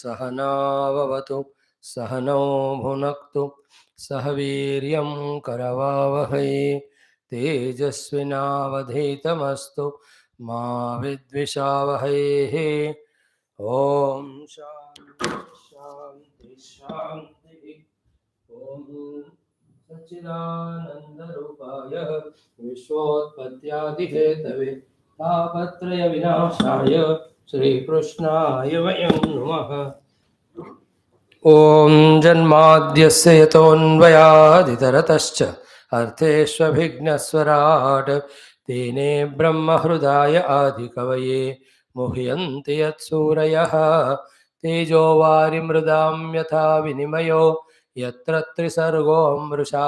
सहनाववतु सहनौ भुनक्तु सह वीर्यं करवावहै तेजस्विनावधीतमस्तु मा विद्विषावहै। ओम शांति शांति शांति। ओम सच्चिदानंद रूपाय विश्वोत्पत्त्यादिहेतवे तापत्रय विनाशाय श्रीकृष्णाय वयं नमः। ओम जन्माद्यस्य यतोऽन्वयादितरतश्च अर्थेष्वभिघ्नस्वराट् तेने ब्रह्महृदाय आदिकवये मुह्यन्ति यत्सूरयः तेजो वारिमृदां यथा विनिमयो यत्र त्रिसर्गो मृषा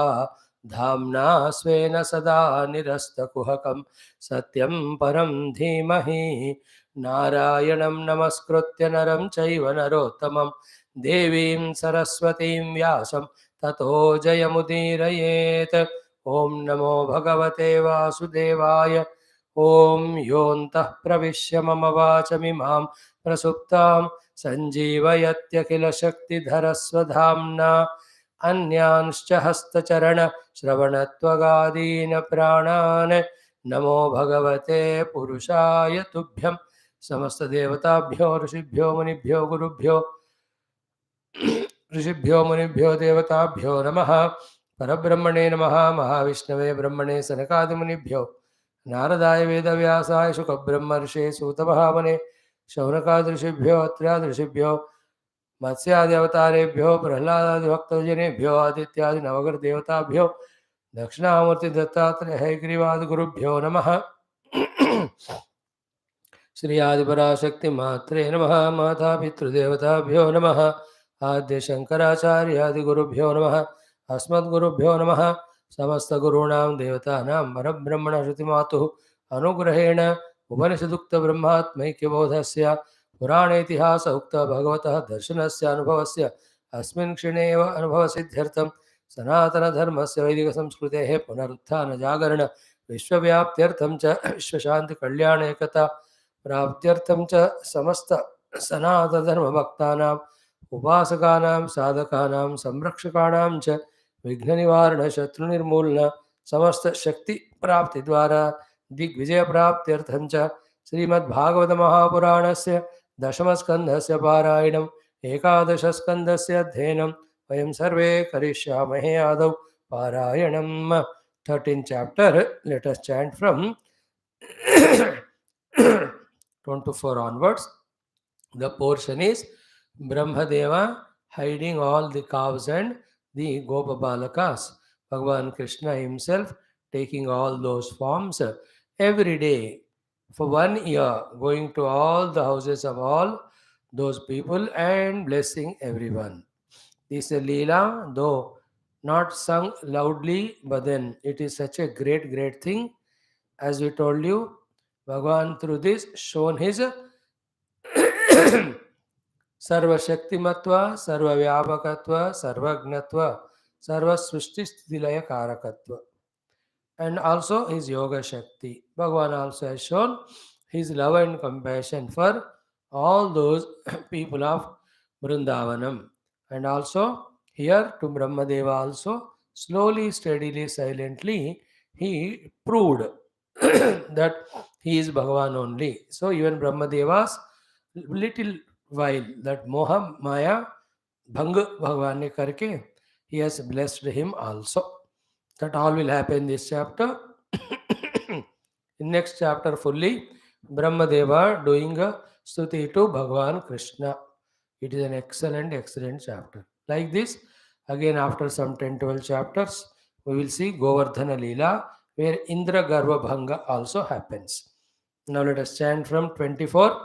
धाम्ना स्वेन सदा निरस्तकुहकं सत्यं परं धीमहि नारायणं नमस्कृत्य नरं चैव नरोत्तमं देवीं सरस्वतीं व्यासं ततो जयमुदीरयेत्। ॐ नमो भगवते वासुदेवाय। ॐ योऽन्तः प्रविश्य मम वाचमिमां प्रसुप्तां सञ्जीवयत्यखिलशक्तिधरस्वधाम्ना अन्यांश्च हस्तचरणश्रवणत्वगादीन् प्राणान् नमो भगवते पुरुषाय तुभ्यं। समस्तदेवताभ्यो ऋषिभ्यो मुनिभ्यो गुरुभ्यो मुनिभ्यो देवताभ्यो नमः। परब्रह्मणे नमः। महाविष्णवे ब्रह्मणे सनकादिमुनिभ्यो नारदाय वेदव्यासाय शुकब्रह्मर्षे सूतमहामने शौनकादृषिभ्यो अत्र्यादृषिभ्यो मत्स्याद्यवतारेभ्यो प्रह्लादादिभक्तजनेभ्यो आदित्यादि नवग्रहदेवताभ्यो दक्षिणामूर्ति दत्तात्रेय हयग्रीवादिगुरुभ्यो नमः। श्री आदिपराशक्ति मात्रे नमः। माता पितृदेवताभ्यो नमः। आद्य शंकराचार्यादिगुरुभ्यो नमः। अस्मद्गुरुभ्यो नमः। समस्तगुरूणां देवतानां परब्रह्मण श्रुतिमातुः अनुग्रहेण उपनिषदुक्तब्रह्मात्मैक्यबोधस्य पुराणेतिहास उक्त भगवतः दर्शनस्य अनुभवस्य अस्मिन् क्षणे एव अनुभवसिद्ध्यर्थं सनातनधर्मस्य वैदिकसंस्कृतेः पुनरुत्थानजागरण विश्वव्याप्त्यर्थं च विश्वशान्तिकल्याणैकता प्राप्त्यर्थं च समस्त सनातनधर्मभक्तानाम् उपासकानां साधकानां संरक्षकाणां च विघ्ननिवारण शत्रुनिर्मूलन समस्त शक्ति प्राप्ति द्वारा दिग्विजय प्राप्त्यर्थं च श्रीमद्भागवत महापुराणस्य दशमस्कन्धस्य पारायणम् एकादशस्कन्धस्य अध्ययनं वयं सर्वे करिष्यामहे। आदौ पारायणं 13th chapter. Let us chant from 24 onwards. The portion is Brahmadeva hiding all the cows and the Gopabalakas. Bhagavan Krishna himself taking all those forms every day for 1 year, going to all the houses of all those people and blessing everyone. This is a Leela, though not sung loudly, but then it is such a great thing. As we told you, Bhagavan through this shown his सर्वशक्तिमत्व सर्वव्यापकत्व सर्वज्ञत्व सर्वसृष्टिस्थितिलयकारकत्व, and also his yoga shakti. Bhagavan also has shown his love and compassion for all those people of Brindavanam. And also here to Brahmadeva also slowly, steadily, silently he proved that he is Bhagavan only. So even Brahmadeva's little while that Moha Maya Bhang Bhagavan ne karke, he has blessed him also. That all will happen in this chapter. In next chapter fully Brahmadeva doing a stuti to Bhagavan Krishna. It is an excellent chapter. Like this, again after some 10-12 chapters, we will see Govardhana Leela, where Indra Garva Bhanga also happens. Now let us chant from 24.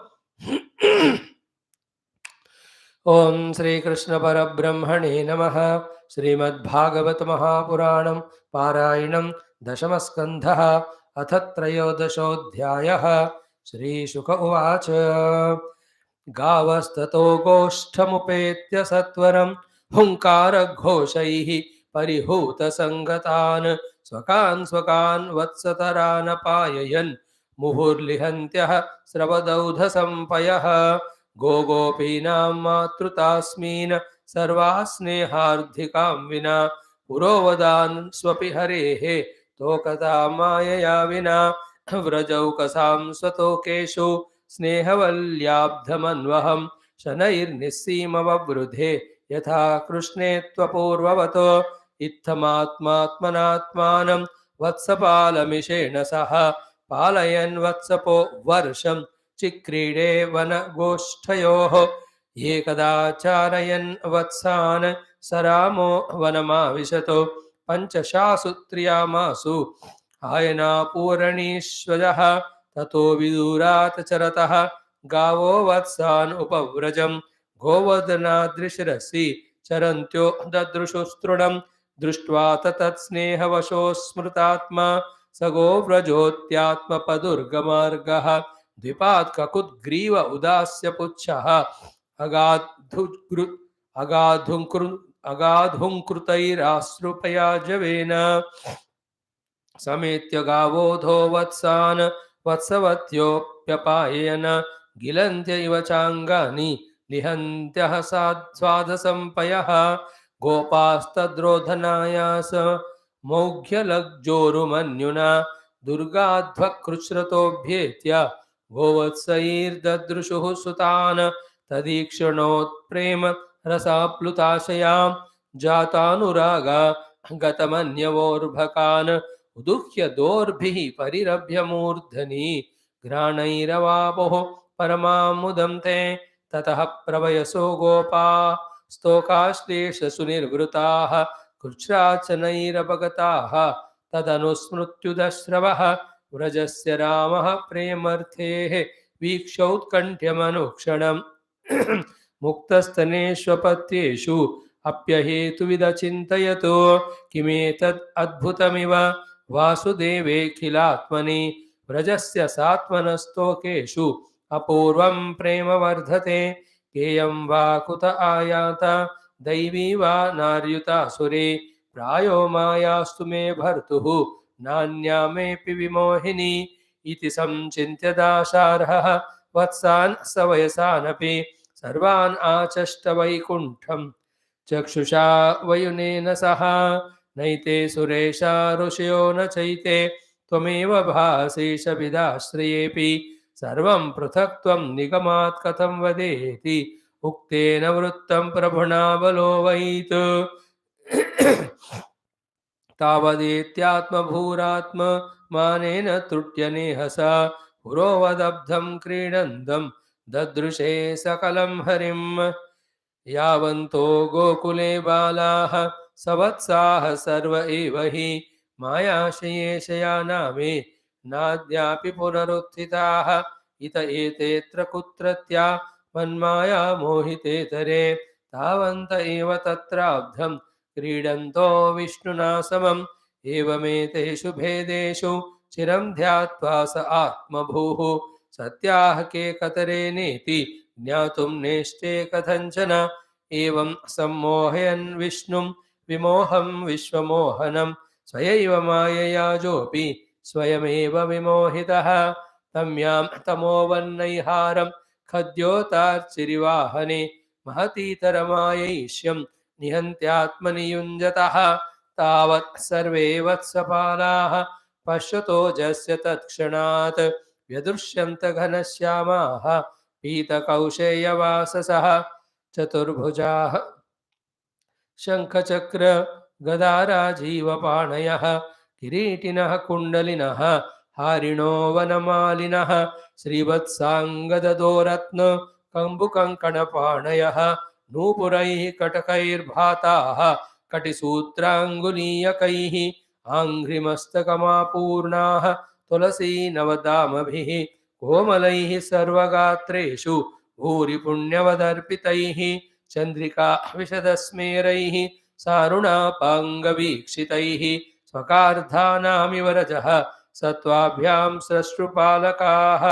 ओम श्री कृष्ण परब्रह्मणे नमः। श्रीमद्भागवत महापुराणं पारायणं दशमस्कन्धः अथ त्रयोदशोऽध्यायः। श्रीशुक उवाच गावस्ततो गोष्ठमुपेत्य सत्वरं हुङ्कारघोषैः परिहूतसङ्गतान् स्वकान् वत्सतरान् पाययन् मुहुर्लिहन्त्यः स्रवदौधसंपयः गोपीनां मातृतास्मीन् सर्वास्नेहार्धिकां विना पुरोवदान् स्वपि हरेः तोकता मायया विना व्रजौकसां स्वतोकेषु स्नेहवल्ल्याब्धमन्वहं शनैर्निस्सीमववृधे यथा कृष्णे त्वपूर्ववत् इत्थमात्मात्मनात्मानं वत्सपालमिषेण सह पालयन् वत्सपो वर्षं चिक्रीडे वनगोष्ठयोः एकदा चारयन् वत्सान् स रामो वनमाविशतो पञ्चशासु त्र्यामासु आयनापूरणीश्वजः ततो विदूरात् चरतः गावो वत्सान् उपव्रजं गोवर्धनाद्रिशिरसि चरन्त्यो ददृशुस्तृणं दृष्ट्वा तत्स्नेहवशो स्मृतात्मा स गोव्रजोत्यात्मपदुर्गमार्गः द्विपात् ककुद्ग्रीव उदास्य पुच्छः अगाधुङ्कृतैराश्रुपयाजवेन समेत्य गावोधो वत्सान् वत्सवत्योऽप्यपाययन् गिलन्त्य इव चाङ्गानि लिहन्त्यः स्वादसंपयः गोपास्तद्रोधनायास मौघ्यलज्जोरुमन्युना दुर्गाध्वकृच्छ्रतोऽभ्येत्य गोवत्सैर्ददृशुः सुतान् तदीक्षणोत्प्रेम रसाप्लुताशयां जातानुरागा गतमन्यवोर्भकान् उदुह्य दोर्भिः परिरभ्य मूर्धनि घ्राणैरवापोः परमामुदं ते ततः प्रवयसो गोपा स्तोकाश्लेषसुनिर्वृताः कृच्छ्राचनैरपगताः तदनुस्मृत्युदश्रवः व्रजस्य रामः प्रेमर्थेः वीक्षौत्कण्ठ्यमनुक्षणम् मुक्तस्तनेष्वपत्येषु अप्यहेतुविदचिन्तयतो किमेतद् अद्भुतमिव वासुदेवेऽखिलात्मनि व्रजस्य सात्मनस्तोकेषु अपूर्वं प्रेम वर्धते गेयं वा कुत आयात दैवी वा नार्युतासुरे प्रायो मायास्तु मे भर्तुः नान्या मेऽपि विमोहिनी इति संचिन्त्य दाशार्हः वत्सान् सवयसानपि सर्वान् आचष्ट वैकुण्ठं चक्षुषा वयुनेन सह नैते सुरेशा ऋषयो न चैते त्वमेव भासेशभिदाश्रयेऽपि सर्वं पृथक् त्वं निगमात् कथं वदेति उक्तेन वृत्तं प्रभुना बलोवैत् तावदेत्यात्मभूरात्ममानेन तुट्यनेहसा पुरोवदब्धं क्रीडन्दं ददृशे सकलं हरिं यावन्तो गोकुले बालाः सवत्साः सर्व एव हि मायाशयेशयानामे नाद्यापि पुनरुत्थिताः इत एतेऽत्र कुत्रत्या मन्माया मोहितेतरे तावन्त एव तत्राब्धं क्रीडन्तो विष्णुना समम् एवमेतेषु भेदेषु चिरं ध्यात्वा स आत्मभूः सत्याः के कतरे नेति ज्ञातुं नेष्टे कथञ्चन एवं सम्मोहयन् विष्णुं विमोहं विश्वमोहनं स्वयैव माययाजोऽपि स्वयमेव विमोहितः तम्यां तमोवन्नैहारं खद्योतार्चिरिवाहने महतीतरमायैष्यं निहन्त्यात्मनि युञ्जतः तावत् सर्वे वत्सपालाः पश्यतोजस्य तत्क्षणात् व्यदृश्यन्त घनश्यामाः पीतकौशेयवाससः चतुर्भुजाः शङ्खचक्र गदाराजीवपाणयः किरीटिनः कुण्डलिनः हारिणो वनमालिनः श्रीवत्साङ्गददोरत्न कम्बुकङ्कणपाणयः नूपुरैः कटकैर्भाताः कटिसूत्राङ्गुलीयकैः आङ्घ्रिमस्तकमापूर्णाः तुलसीनवदामभिः कोमलैः सर्वगात्रेषु भूरिपुण्यवदर्पितैः चन्द्रिका विशदस्मेरैः सारुणापाङ्गवीक्षितैः स्वकार्धानामिव रजः सत्त्वाभ्यां स्रष्टुपालकाः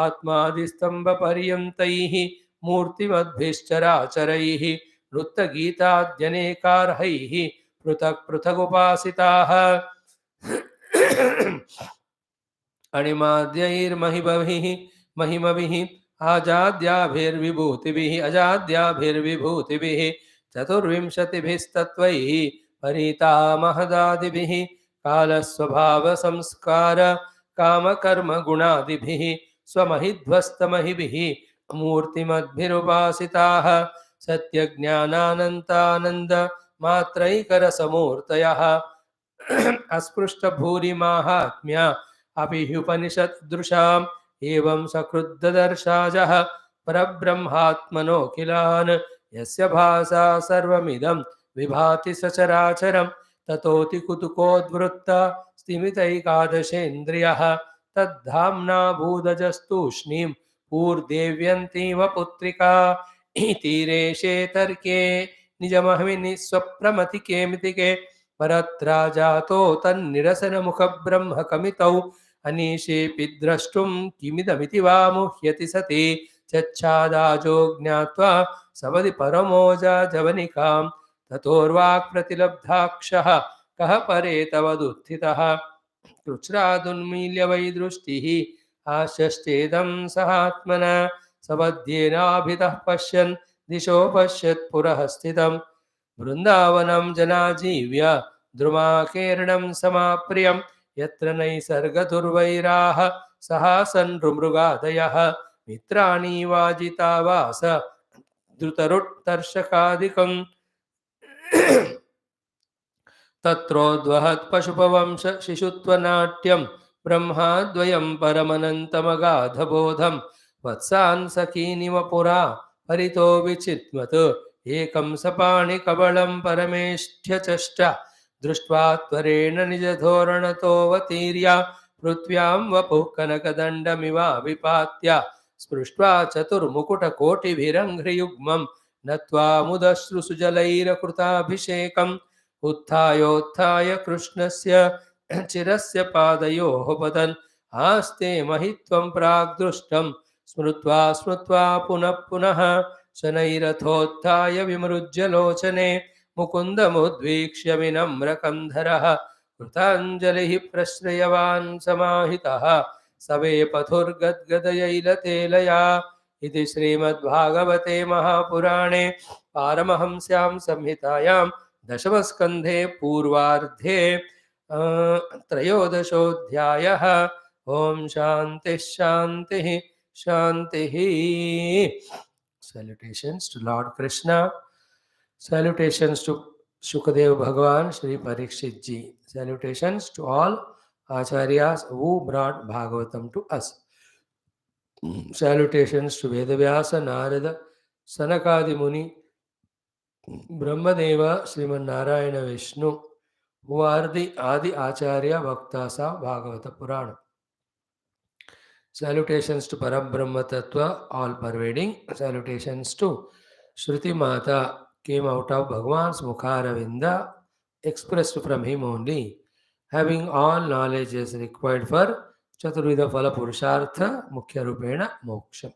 आत्मादिस्तम्भपर्यन्तैः मूर्तिमद्भिश्चराचरैः नृत्तगीताद्यनेकार्हैः पृथक् पृथगुपासिताः अणिमाद्यैर्महिमभिः आजाद्याभिर्विभूतिभिः अजाद्याभिर्विभूतिभिः चतुर्विंशतिभिस्तत्त्वैः परिता महदादिभिः कालस्वभावसंस्कार कामकर्मगुणादिभिः स्वमहिध्वस्तमहिभिः मूर्तिमद्भिरुपासिताः सत्यज्ञानानन्तानन्द मात्रैकरसमूर्तयः अस्पृष्टभूरिमाहात्म्या अपि ह्युपनिषद्दृशाम् एवं सकृद्ददर्शाजः परब्रह्मात्मनोऽखिलान् यस्य भासा सर्वमिदं विभाति सचराचरं ततोति कुतुकोद्वृत्त स्तिमितैकादशेन्द्रियः तद्धाम्ना भूदजस्तूष्णीं पूर्देव्यन्तीव पुत्रिका तीरेशे तर्के निजमहिमिनि स्वप्रमतिके मितिके परत्राजातो तन्निरसनमुखब्रह्मकमितौ अनीशेऽपि द्रष्टुं किमिदमिति वा मुह्यति सति चच्छादाजो ज्ञात्वा सवदि परमोजा जवनिकां ततोर्वाक्प्रतिलब्धाक्षः कः परे तवदुत्थितः कृच्छ्रादुन्मील्य वै दृष्टिः आशश्चेदं सहात्मना सपद्येनाभितः पश्यन् दिशो पश्यत् पुरः स्थितं वृन्दावनं जनाजीव्य द्रुमाकीर्णं समाप्रियं यत्र नैसर्गदुर्वैराः सहासन्नृमृगादयः मित्राणि वाजिता वास द्रुतरुत्तर्षकादिकम् तत्रोद्वहत् पशुपवंश शिशुत्वनाट्यं ब्रह्माद्वयं परमनन्तमगाधबोधं वत्सान् सखीनिव पुरा परितो विचित्मत् एकं सपाणिकबलं परमेष्ठ्यचष्ट दृष्ट्वा त्वरेण निजधोरणतोऽवतीर्य पृथ्व्यां वपुः कनकदण्डमिवाभिपात्य स्पृष्ट्वा चतुर्मुकुटकोटिभिरङ्घ्रियुग्मं नत्वा मुदश्रुसुजलैरकृताभिषेकम् उत्थायोत्थाय कृष्णस्य चिरस्य पादयोः पतन् आस्ते महित्वं प्राग्दृष्टं स्मृत्वा स्मृत्वा पुनः पुनः शनैरथोत्थाय विमृज्य लोचने मुकुन्दमुद्वीक्ष्य विनम्रकन्धरः कृताञ्जलिः प्रश्रयवान् समाहितः सवे पथुर्गद्गदयैलतेलया इति श्रीमद्भागवते महापुराणे पारमहंस्यां संहितायां दशमस्कन्धे पूर्वार्धे त्रयोदशोऽध्यायः। ओम शांति शांति शांति। Salutations to Lord Krishna. Salutations to Shukadev Bhagavan, Shri Parikshit ji. Salutations to all Acharyas who brought Bhagavatam to us. Salutations to Vyasa, Narada, Sanakadi Muni, Brahmadeva, Sriman Narayana Vishnu, who are the Adi Acharya Bhaktas of Bhagavata Purana. Salutations to Parabrahma Tattva, all pervading. Salutations to Shruti Mata, came out of Bhagavan's Mukharavinda, expressed from him only, having all knowledges required for Chaturvida Phala Purushartha, Mukhya Rupena Moksha.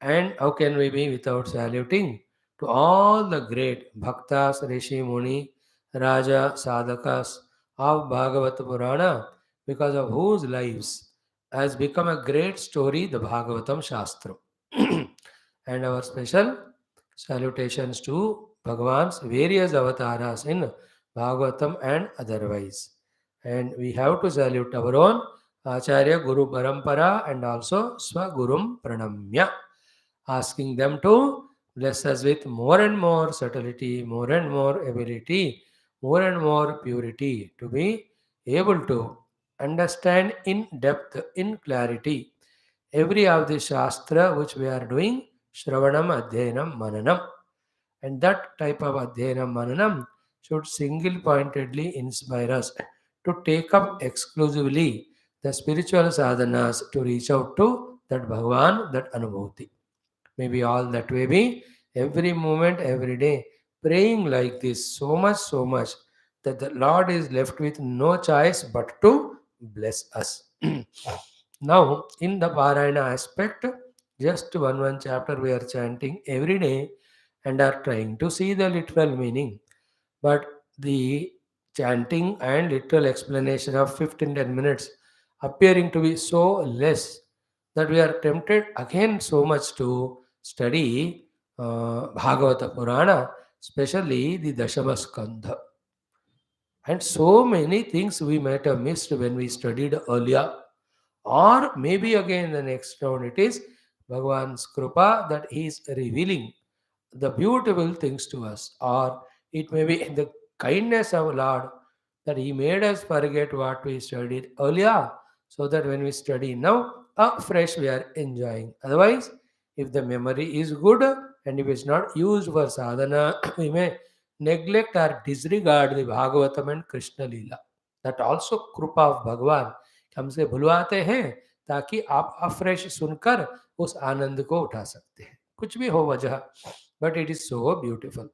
And how can we be without saluting to all the great Bhaktas, Rishi, Muni, Raja, Sadhakas of Bhagavata Purana, because of whose lives has become a great story, the Bhagavatam Shastra. And our special salutations to Bhagavan's various avatars in Bhagavatam and otherwise. And we have to salute our own Acharya Guru Parampara and also Swagurum Pranamya, asking them to bless us with more and more subtlety, more and more ability, more and more purity to be able to understand in depth, in clarity, every of the Shastra which we are doing, Shravanam, Adhyanam, Mananam. And that type of Adhyanam, Mananam should single pointedly inspire us to take up exclusively the spiritual sadhanas to reach out to that Bhagavan, that Anubhuti. Maybe all that way be every moment, every day, praying like this so much that the Lord is left with no choice but to bless us. Now, in the Parayana aspect, just one chapter we are chanting every day and are trying to see the literal meaning. But the chanting and literal explanation of 15-10 minutes appearing to be so less, that we are tempted again so much to study Bhagavata Purana, especially the Dashama Skandha. And so many things we might have missed when we studied earlier. Or maybe again the next round it is Bhagavan's Krupa that he is revealing the beautiful things to us, or it may be the kindness of Lord that He made us forget what we studied earlier, so that when we study now, fresh we are enjoying. Otherwise, if the memory is good and if it's not used for sadhana, we may neglect or disregard the Bhagavatam and Krishna Leela. That also कृपा of भगवान कि हमसे भुलवाते हैं ताकि आप afresh सुनकर उस आनंद को उठा सकते हैं, कुछ भी हो वजह, but it is so beautiful.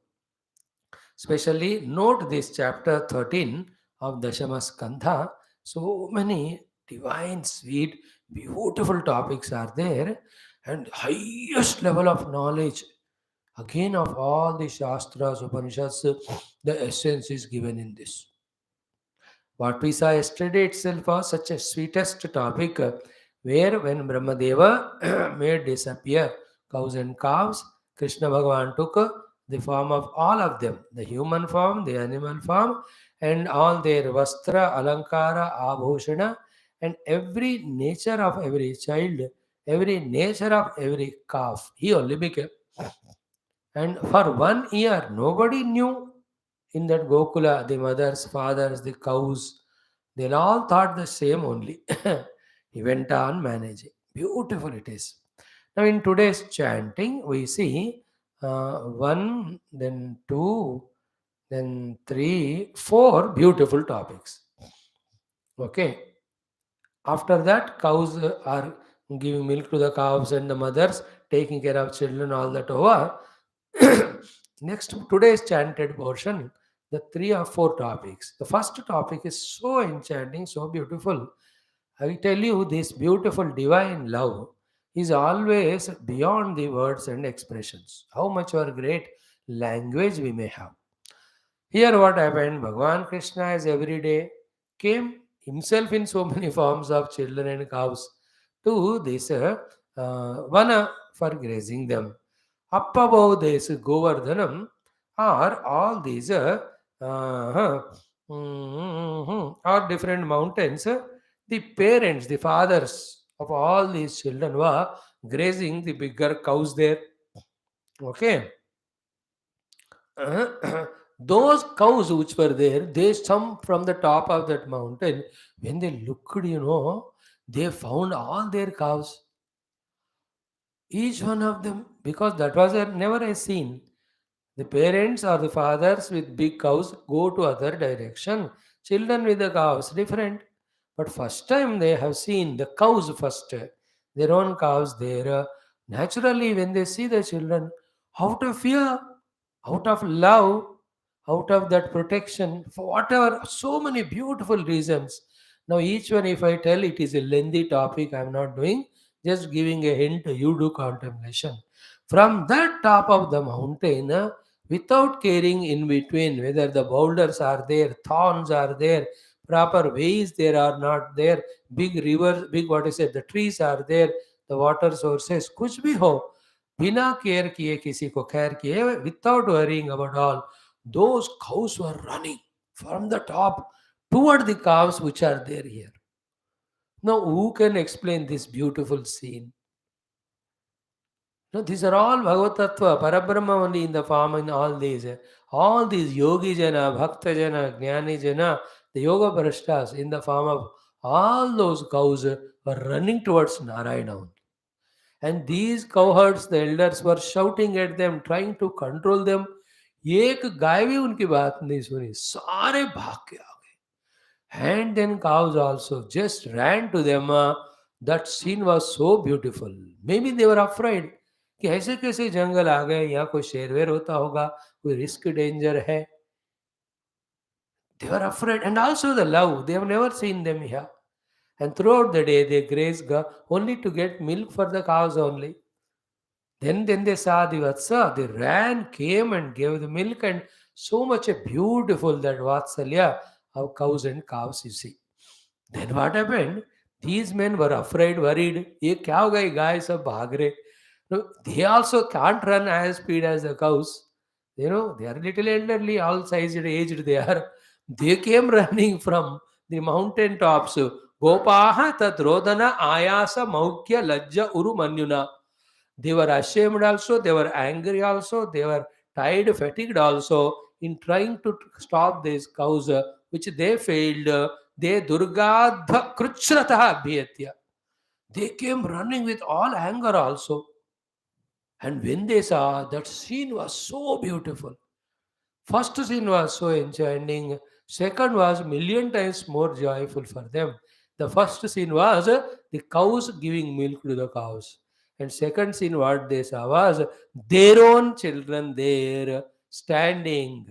Especially note this chapter 13 of Dashama Skandha. So many divine, sweet, beautiful topics are there, and highest level of knowledge. Again, of all the Shastras, Upanishads, the essence is given in this. What we saw yesterday itself was such a sweetest topic where when Brahmadeva made disappear cows and calves, Krishna Bhagavan took the form of all of them, the human form, the animal form, and all their vastra, alankara, abhushana, and every nature of every child, every nature of every calf. He only became. And for 1 year, nobody knew in that Gokula, the mothers, fathers, the cows, they all thought the same only. He went on managing. Beautiful it is. Now, in today's chanting, we see one, then two, then three, four beautiful topics. Okay. After that, cows are giving milk to the cows and the mothers taking care of children, all that over. Next, today's chanted portion, the three or four topics. The first topic is so enchanting, so beautiful. I tell you, this beautiful divine love is always beyond the words and expressions. How much or great language we may have. Here, what happened? Bhagavan Krishna is every day came himself in so many forms of children and cows to this vana for grazing them. Up above this Govardhanam are all these uh, are different mountains. The parents, the fathers of all these children were grazing the bigger cows there. Okay. Those cows which were there, they some from the top of that mountain. When they looked, they found all their cows, each one of them, because that was never a scene. The parents or the fathers with big cows go to other direction. Children with the cows different. But first time they have seen the cows first, their own cows there. Naturally, when they see the children, out of fear, out of love, out of that protection, for whatever, so many beautiful reasons. Now, each one, if I tell, it is a lengthy topic, I am not doing, just giving a hint, you do contemplation. From that top of the mountain, without caring in between whether the boulders are there, thorns are there, proper ways there are not there, big rivers, big what is it, the trees are there, the water sources, कुछ भी हो, बिना care किए किसी को खैर किए, without worrying about all, those cows were running from the top toward the calves which are there here. Now, who can explain this beautiful scene? No, these are all Bhagavatattva, Parabrahma only in the form in all these. All these Yogi Jana, Bhakta Jana, Jnani Jana, the Yoga Parashtas in the form of all those cows were running towards Narayana only. And these cowherds, the elders were shouting at them, trying to control them. एक गाय भी उनकी बात नहीं सुनी, सारे भाग के आ गए. And then cows also just ran to them. That scene was so beautiful. Maybe they were afraid कि ऐसे कैसे जंगल आ गए, यहाँ कोई शेर वेर होता होगा, कोई रिस्क डेंजर है. They were afraid, and also the love. They have never seen them here. And throughout the day, they graze only to get milk for the cows only. Then they saw the Vatsa, they ran, came and gave the milk, and so much a beautiful that Vatsalya of cows and calves, you see. Then what happened? These men were afraid, worried. ये क्या होगा ये गाय सब भाग रहे. No, they also can't run as speed as the cows. They are little elderly, all sized, aged they are. They came running from the mountain tops. Gopaha tat rodana ayasa maukya lajja uru manyuna. They were ashamed also, they were angry also, they were tired, fatigued also in trying to stop these cows, which they failed. They durgadha kruchrataha abhyatya. They came running with all anger also. And when they saw, that scene was so beautiful. First scene was so enchanting. Second was million times more joyful for them. The first scene was the cows giving milk to the cows. And second scene what they saw was their own children there standing.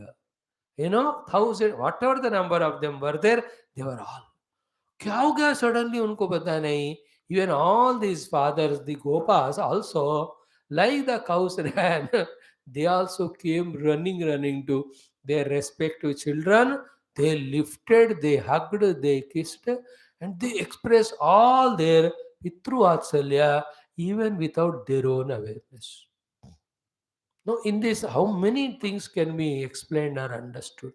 Thousand, whatever the number of them were there, they were all. क्या हो गया suddenly उनको पता नहीं. Even all these fathers, the gopas also, like the cows ran, they also came running to their respective children. They lifted, they hugged, they kissed, and they expressed all their pitru vatsalya even without their own awareness. Now in this, how many things can be explained or understood?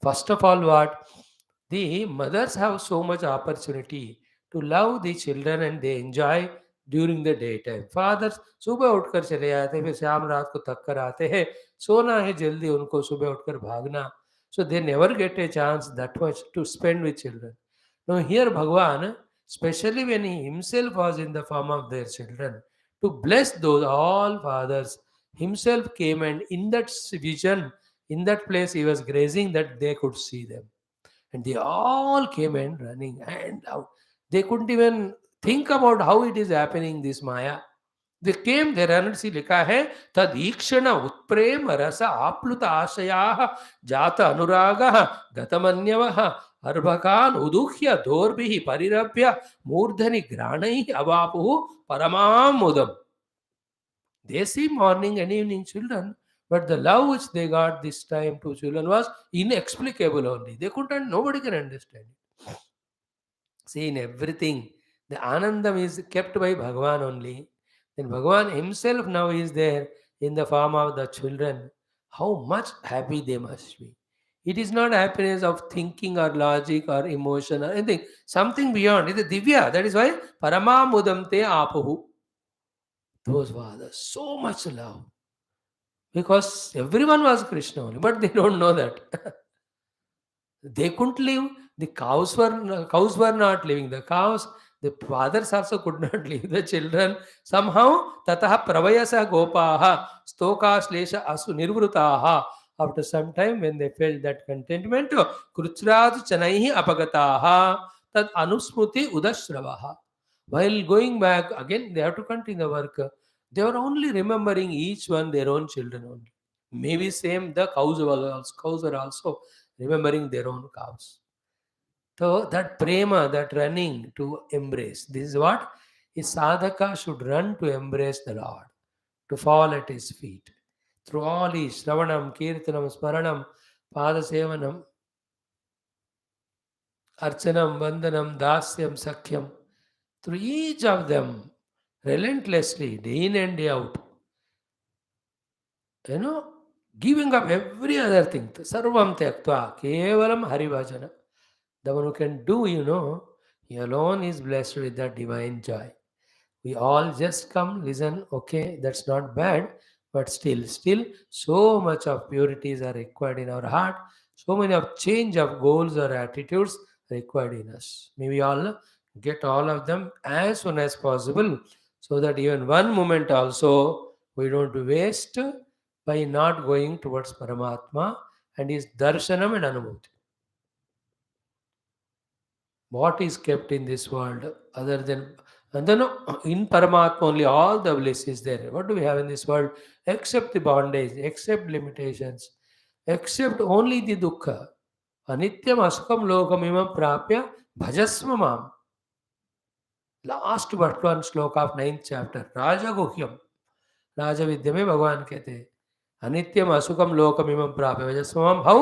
First of all, what? The mothers have so much opportunity to love the children and they enjoy during the daytime. Fathers सुबह उठकर चले जाते हैं, फिर शाम रात को थक कर आते हैं, सोना है जल्दी उनको, सुबह उठकर भागना. So they never get a chance that much to spend with children. Now here Bhagwan, especially when he himself was in the form of their children, to bless those all fathers, himself came, and in that vision, in that place he was grazing, that they could see them. And they all came and running and out. They couldn't even think about how it is happening, this Maya. They came, they ran. See, लिखा है तदीक्षण उत्प्रेम रस आप्लुत आशयाः जात अनुरागः गतमन्यवः अर्भकान् उदुह्य दोर्भिः परिरभ्य मूर्धनि घ्राणैः अवापुः परमां मुदम्. They see morning and evening children, but the love which they got this time to children was inexplicable only. They couldn't, nobody can understand it. See, in everything, the Anandam is kept by Bhagavan only. Then Bhagavan himself now is there in the form of the children. How much happy they must be. It is not happiness of thinking or logic or emotion or anything. Something beyond. It is Divya. That is why Paramamudamte Apuhu. Those fathers, so much love. Because everyone was Krishna only, but they don't know that. They couldn't live. The cows were not living. The cows, the fathers also could not leave the children. Somehow, tataha pravayasa gopaha stoka shlesha asu nirvrutaha. After some time, when they felt that contentment, kruchrad chanaihi apagataha tad anusmruti udashravaha. While going back, again they have to continue the work. They were only remembering each one their own children only. Maybe same the cows were also remembering their own cows. So that prema, that running to embrace, this is what a sadhaka should run to embrace the Lord, to fall at his feet. Through all his Shravanam, Kirtanam, Smaranam, Padasevanam, Archanam, Vandanam, Dasyam, Sakhyam, through each of them, relentlessly, day in and day out, giving up every other thing. Sarvam tyaktva, kevalam haribhajana. The one who can do, he alone is blessed with that divine joy. We all just come, listen, okay, that's not bad, but still, so much of purities are required in our heart, so many of change of goals or attitudes required in us. May we all get all of them as soon as possible, so that even one moment also we don't waste by not going towards Paramatma and his darshanam and anubhuti. What is kept in this world other than, and then in Paramatma only all the bliss is there. What do we have in this world except the bondage, except limitations, except only the dukkha? Anityam asukam lokam imam prapya bhajasma mam. Last but one sloka of 9th chapter. Raja Guhyam. Raja Vidya में भगवान कहते हैं अनित्यम असुखम लोकमिमं प्राप्य भजस्वम भव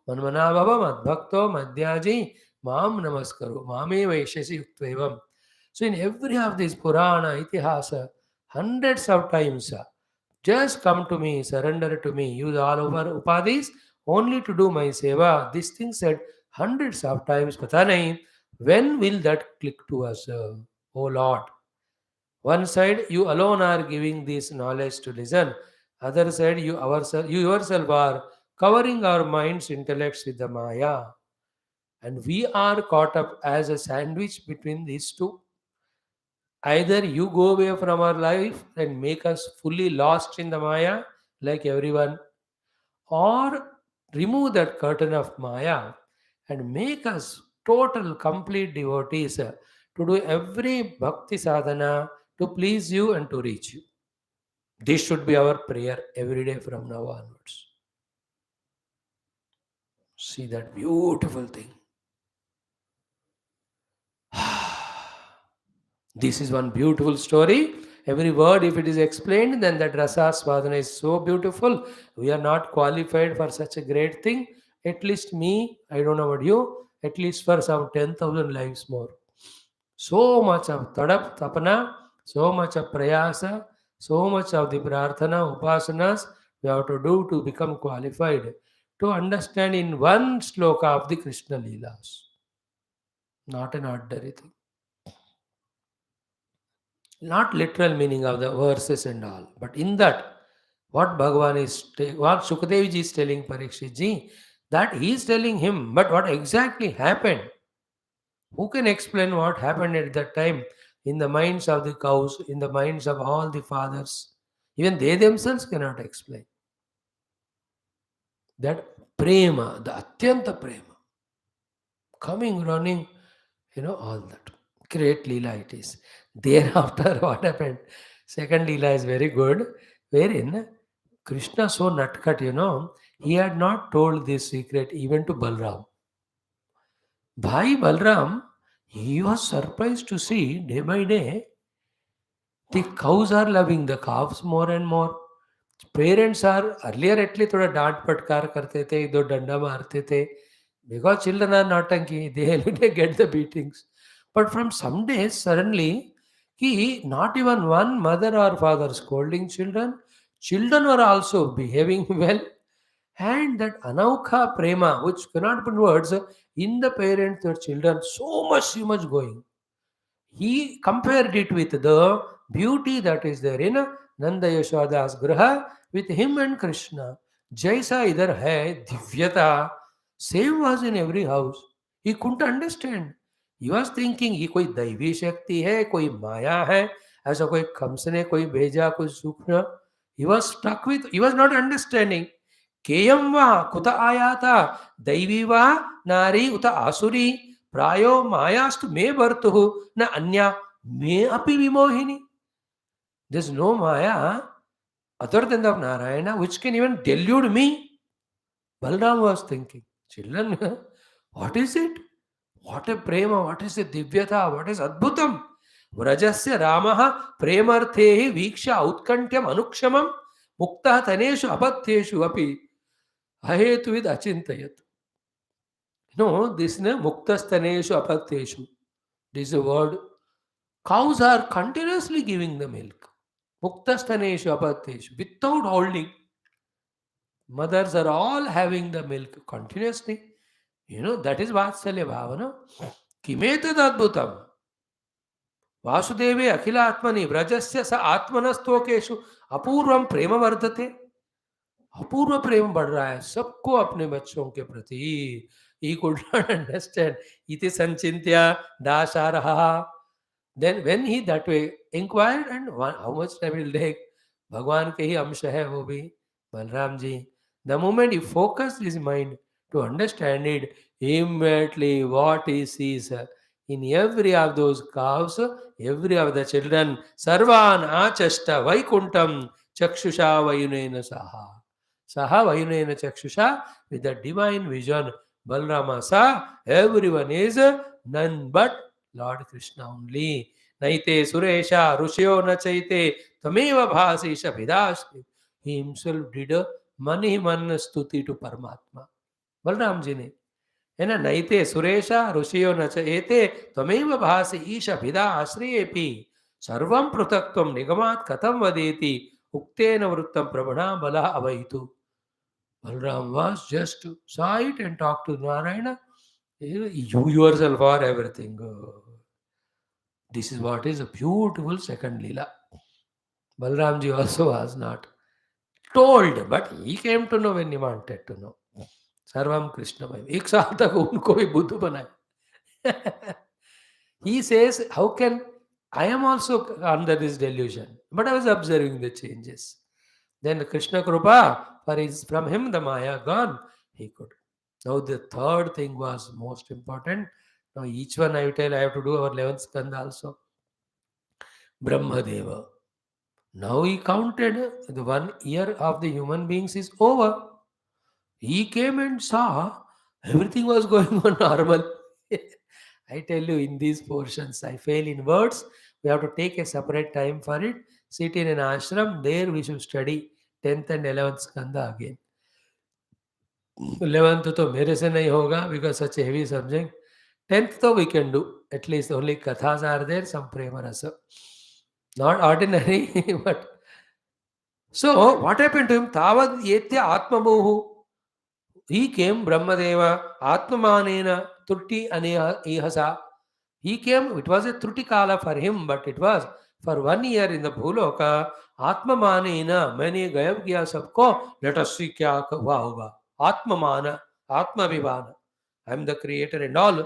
मनमना भव मद्भक्तो मद्याजी माम नमस्करो मामे वैश्यसि युक्त्वैवम. So in every of these Purana, Itihasa, hundreds of times, just come to me, surrender to me, use all over upadhis only to do my seva. This thing said hundreds of times, Pata nahi, when will that click to us, O Lord? One side, you alone are giving this knowledge to listen. Other side, you yourself are covering our minds, intellects with the Maya. And we are caught up as a sandwich between these two. Either you go away from our life and make us fully lost in the Maya, like everyone, or remove that curtain of Maya and make us total, complete devotees to do every bhakti sadhana to please you and to reach you. This should be our prayer every day from now onwards. See that beautiful thing. This is one beautiful story. Every word, if it is explained, then that rasa swadhana is so beautiful. We are not qualified for such a great thing. At least me, I don't know about you, at least for some 10,000 lives more. So much of tadap, tapana, so much of prayasa, so much of the prarthana, upasanas we have to do to become qualified to understand in one sloka of the Krishna Leelas. Not an ordinary thing. Not literal meaning of the verses and all, but in that, what what Sukadev ji is telling Parikshit ji, that he is telling him, but what exactly happened? Who can explain what happened at that time in the minds of the cows, in the minds of all the fathers? Even they themselves cannot explain. That prema, the atyanta prema, coming, running, all that. Great Leela it is. Thereafter, what happened? Second Leela is very good, wherein Krishna so nutcut, he had not told this secret even to Balram. Bhai Balram, he was surprised to see day by day the cows are loving the calves more and more. Parents are earlier at least थोड़ा डांट फटकार करते थे, एक दो डंडा मारते थे, because children are naughty, they get the beatings. But from some days suddenly, not even one mother or father scolding children. Children were also behaving well, and that anaukha prema, which cannot put words, in the parents or children, so much going. He compared it with the beauty that is there in Nanda Yashoda's Graha with him and Krishna. Jaisa idhar hai, divyata, same was in every house. He couldn't understand. He was thinking ये कोई दैवी शक्ति है, कोई माया है, ऐसा कोई comes ने कोई भेजा, कोई सूक्ष्म. He was stuck with, he was not understanding. केयम वा कुत आयाता दैवी वा नारी उत आसुरी प्रायो मायास्तु मे भर्तु न अन्या मे अपि विमोहिनी. There's no Maya other than the Narayana which can even delude me. Balram was thinking, children, what is it? What a prema, what is a divyata, what is adbhutam? Vrajasya Ramaha premarthehi viksha outkantyam anukshamam mukta taneshu apatyeshu api ahetu vid achintayat. No, this is muktastaneshu apatyeshu. This is a word. Cows are continuously giving the milk. Muktastaneshu apatyeshu. Without holding. Mothers are all having the milk continuously. That is Vatsalya Bhavana. Kimetad adbhutam. वासुदेवे अखिल आत्मनि व्रजस्य स आत्मनस्तोकेशु अपूर्वम प्रेम वर्धते. अपूर्व प्रेम बढ़ रहा है सबको अपने बच्चों के प्रति. He could not understand. इति संचिंत्या Dasharha. Then when he that way inquired and how much time will take, भगवान के ही अंश है वो भी Balram ji. The moment he focused his mind to understand it, immediately what he sees in every of those cows, every of the children, sarvan achashta vaikuntam chakshusha vayunena saha. Saha vayunena chakshusha, with the divine vision, Balrama saw everyone is none but Lord Krishna only. Naite Suresha Rushyo Nachaite Tameva Bhasisha Vidashti. He himself did a mani man stuti to Paramatma. Balram ji ne. है ना, नैते सुरेशा ऋषियो न च एते त्वमेव भासि ईश भिदा आश्रयेऽपि सर्वं पृथक्त्वं निगमात् कथं वदेति उक्तेन वृत्तं प्रभुणा बलः अवैतु. Balram was just to saw it and talk to Narayana. You yourself are everything. This is what is a beautiful second lila. Balramji also was not told, but he came to know when he wanted to know. सर्वम कृष्णमय. एक साल तक उनको भी बुद्ध बनाए. He says, how can I am also under this delusion, but I was observing the changes. Then Krishna Krupa, for his, from him the Maya gone, he could. Now the third thing was most important. Now each one I will tell, I have to do our 11th skandha also. Brahmadeva. Now he counted the 1 year of the human beings is over. He came and saw everything was going on normal. I tell you, in these portions, I fail in words. We have to take a separate time for it. Sit in an ashram. There we should study 10th and 11th skandha again. 11th तो मेरे से नहीं होगा because such a heavy subject. 10th तो we can do. At least only kathas are there, some prema rasa. Not ordinary, but... So, what happened to him? Tavad yetya atmamohu. He came Brahmadeva Atmamanena Truti Aneha Ihasa. He came, it was a Truti Kala for him, but it was for 1 year in the Bhuloka. Atmamanena, मैंने गायब किया सबको, let us see क्या हुआ होगा. Atmamana, Atmavivana. I am the creator and all.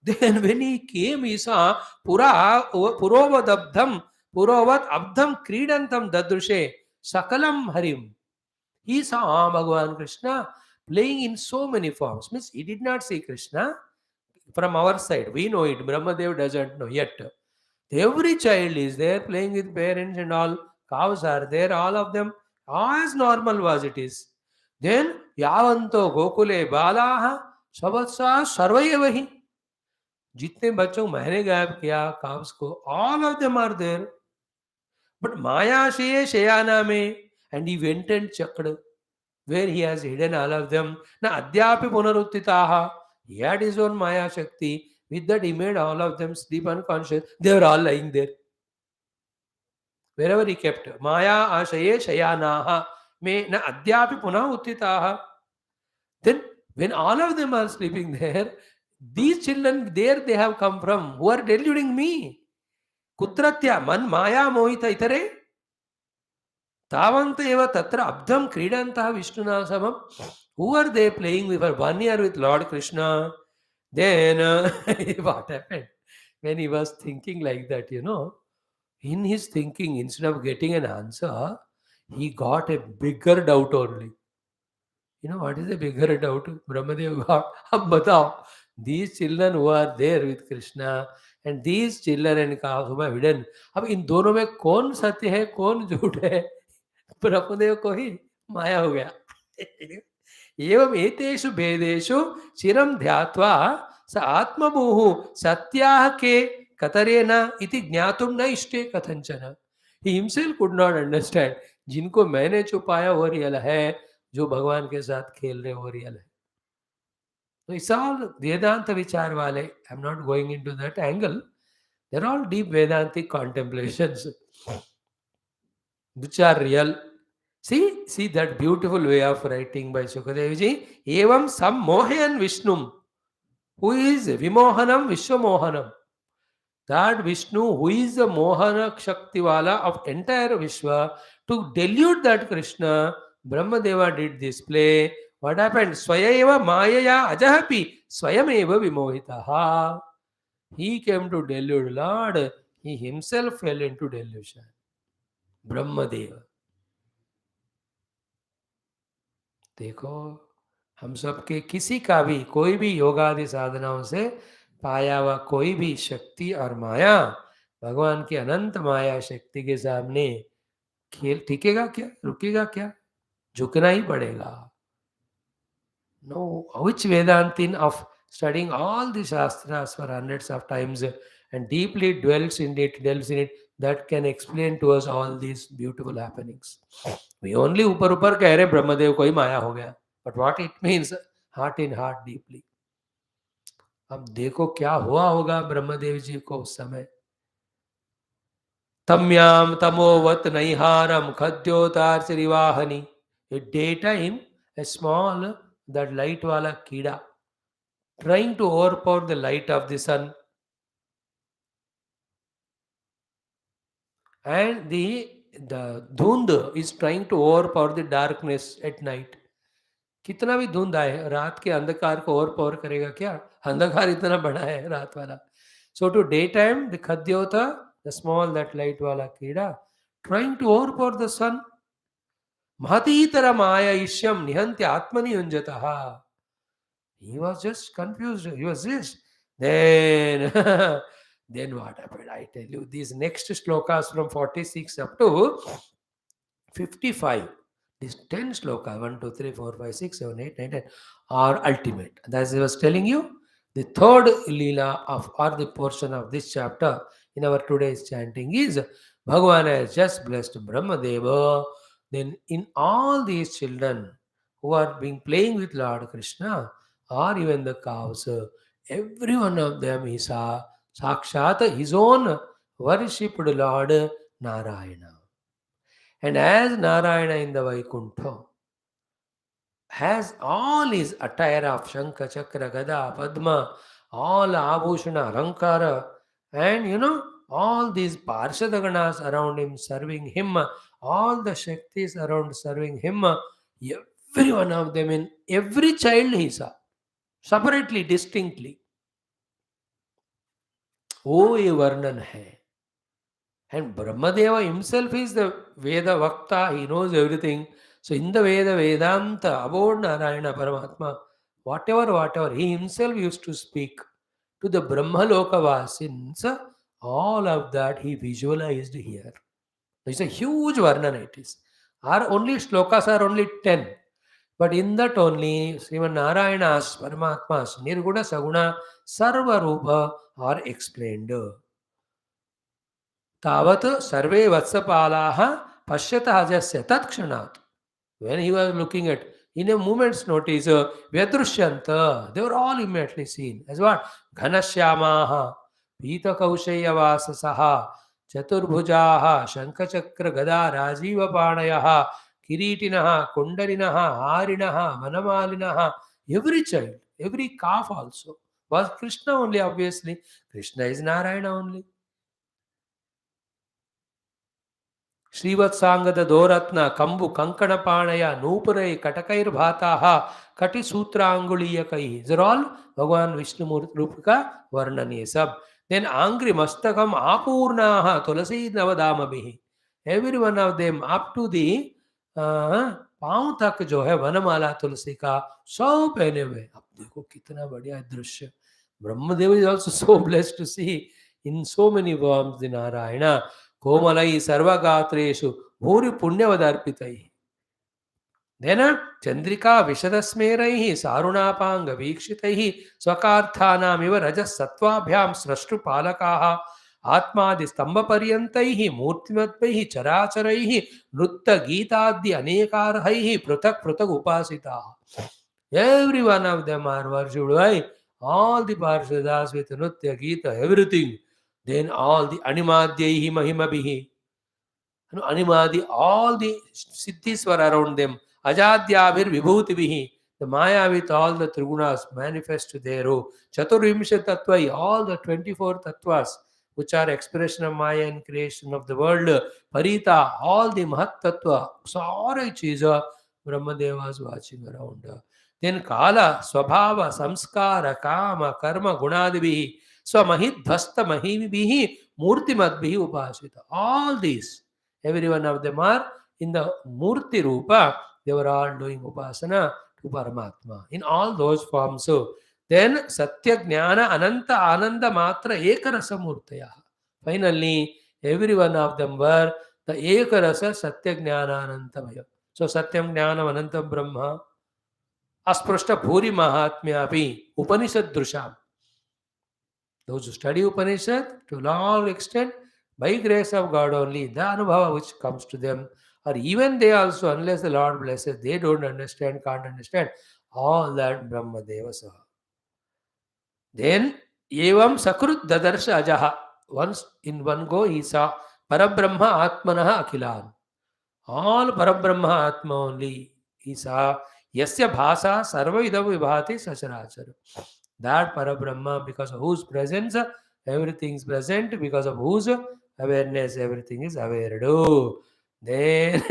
Then when he came, he saw Purovadabdham, Purovat Abdham Kridantam Dadrushe, Sakalam Harim. He saw Bhagavan Krishna playing in so many forms. Means he did not see Krishna from our side. We know it. Brahmadev doesn't know yet. Every child is there playing with parents and all. Cows are there, all of them. As normal was it is. Then Yavanto Gokule Balaha Savatsa Sarvayevahi. जितने बच्चों मैंने गायब किया calves को, all of them are there. But Maya Shayana में, and he went and checked where he has hidden all of them. Na adyapi punaruttitaha. He had his own Maya Shakti. With that, he made all of them sleep unconscious. They were all lying there. Wherever he kept. Maya ashaye shayanaha. Me na adyapi punah uttitaha. Then, when all of them are sleeping there, these children, there they have come from, who are deluding me. Kutratya man maya mohita itare. Tavanta eva tatra abdham kridantaha Vishnuna samam. Who are they playing with for 1 year with Lord Krishna? Then what happened? When he was thinking like that, in his thinking, instead of getting an answer, he got a bigger doubt only. You know what is a bigger doubt? Brahmadeva got, अब बताओ, these children who are there with Krishna and these children and cows who are hidden, अब इन दोनों में कौन सत्य है, कौन झूठ है? ब्रह्मदेव को ही माया हो गया. एवं एतेषु भेदेषु चिरं ध्यात्वा स आत्मभूः सत्याः के कतरेन इति ज्ञातुं न इष्टे कथंचन. He himself could not understand. जिनको मैंने छुपाया वो रियल है, जो भगवान के साथ खेल रहे वो रियल है. So it's all Vedanta vichar wale. I'm not going into that angle. They're all deep Vedantic contemplations which are real. See that beautiful way of writing by Shukadev ji. Evam sam mohayan Vishnum, who is Vimohanam Vishwamohanam. That Vishnu, who is the Mohana Shaktiwala of entire Vishwa, to delude that Krishna, Brahmadeva did this play. What happened? Swayeva Mayaya Ajahapi Swayameva Vimohitaha. He came to delude Lord. He himself fell into delusion. Brahmadeva. देखो, हम सब के किसी का भी कोई भी योगादि साधनाओं से पाया हुआ कोई भी शक्ति और माया भगवान की अनंत माया शक्ति के सामने खेल टिकेगा क्या, रुकेगा क्या? झुकना ही पड़ेगा. No, which Vedantin of studying all the Shastras for hundreds of times and deeply delves in it, that can explain to us all these beautiful happenings. We only ऊपर कह रहे ब्रह्मदेव को ही माया हो गया. But what it means, heart in heart deeply. अब देखो क्या हुआ होगा ब्रह्मदेव जी को उस समय. तम्याम तमोवत नैहारम खद्योतार श्रीवाहनी. At daytime, a small, that light wala kida, trying to overpower the light of the sun, and the dhund is trying to overpower the darkness at night. कितना भी धुंध आए, रात के अंधकार को और पावर करेगा क्या? अंधकार इतना बड़ा है रात वाला. So to daytime, the Khadyota, the small, that light wala kida, trying to overpower the sun. Mahatitara maya ishyam nihanti atmani unjataha. He was just confused. He was just. Then, then what happened? I tell you, these next shlokas from 46 up to 55. These 10 sloka, 1, 2, 3, 4, 5, 6, 7, 8, 9, 10, are ultimate. As I was telling you, the third lila of or the portion of this chapter in our today's chanting is Bhagavan has just blessed Brahmadeva. Then in all these children who are being playing with Lord Krishna, or even the cows, every one of them is a Sakshat, his own worshipped Lord Narayana. And as Narayana in the Vaikuntha has all his attire of Shankha, Chakra, Gada, Padma, all Abhushana, Alankara, and all these Parshadaganas around him serving him, all the Shaktis around serving him, every one of them, in every child he saw, separately, distinctly. वो ये वर्णन है. And Brahmadeva himself is the Veda Vakta, he knows everything. So in the Veda Vedanta about Narayana Paramatma, whatever, he himself used to speak to the Brahmaloka Vasins, all of that he visualized here. It's a huge Varnana it is. Our only shlokas are only 10. But in that only Sriman Narayana's Paramatma's Nirguna Saguna Sarva Rupa are explained. तावत् सर्वे वत्सपालाः पश्यतः अजस्य तत्क्षणात्. When he was looking at, in a moment's notice, vyadrushyanta, they were all immediately seen as what? Ghanashyamaha, Pītakaushayavasasaha, Chaturbhujaha, Shankachakra Gada, Rajiva Panayaha, Kiritinaha, Kundalinaha, Harinaha, Manamalinaha, every child, every calf also was Krishna only, obviously. Krishna is Narayana only. ಶ್ರೀವತ್ಸಾಂಗದ ದೋರತ್ನ ಕಂಬು ಕಂಕಣಪಾಣಯ ನೂಪುರೈ ಕಟಕೈರ್ಭಾತಾಹ ಕಟಿ सूत्रांगुलीय कई. These are all Bhagavan Vishnu रूप का वर्णन ये सब. Then आंग्रि मस्तकम आपूर्णाः Tulsi नवदामभिः. Every one of them up to the पांव तक जो है वनमाला तुलसी का सब पहने हुए. अब देखो कितना बढ़िया दृश्य. Brahmadev is also so blessed to see in so many forms the Narayana. कोमलै सर्वगात्रेषु भूरि पुण्यवदर्पितैः. देन चंद्रिका विशदस्मेरैः सारुणापांग वीक्षितैः स्वकार्थानामिव रजसत्त्वाभ्यां स्रष्टुपालकाः आत्मादि स्तंभपर्यन्तैः मूर्तिमद्भैः चराचरैः नृत्तगीताद्य अनेकारैः पृथक् पृथक् उपासिताः. Every one of them are worshipped by all the Parshadas with Nritya, Gita, everything. Then all the Animadyaihi Mahimabhihi. Animadi, all the Siddhis were around them. Ajadyabhir Vibhutibihi. The Maya with all the Trigunas manifest there. Chaturvimsha Tattvai, all the 24 Tattvas, which are expression of Maya and creation of the world. Parita, all the Mahat Tattva. So all each is Brahmadeva was watching around. Then Kala, Swabhava, Samskara, Kama, Karma, Gunadibihi, Swamahidhasta Mahimibihi, Murtimadbihi Upasita. All these, every one of them are in the Murti Rupa, they were all doing Upasana to Paramatma in all those forms. So then Satya Jnana Ananta Ananda Matra Ekarasa Murtaya. Finally, every one of them were the Ekarasa Satya Jnana Anantamaya. So Satyam Jnanam Anantam Brahma. अस्पृष्ट भूरि महात्म्यापि उपनिषद दृशाम. Those who study Upanishad to a long extent, by grace of God only, the anubhava which comes to them, or even they also, unless the Lord blesses, they don't understand, can't understand all that Brahma Deva Saha. Then evam sakrut dadarsha ajaha. Once in one go he saw Parabrahma Atmanaha Akhilan. All Parabrahma Atma only. He saw Yasya Bhasa Sarva Idam Vibhati Sacharacharam. That Parabrahma, because of whose presence everything is present, because of whose awareness everything is aware. Then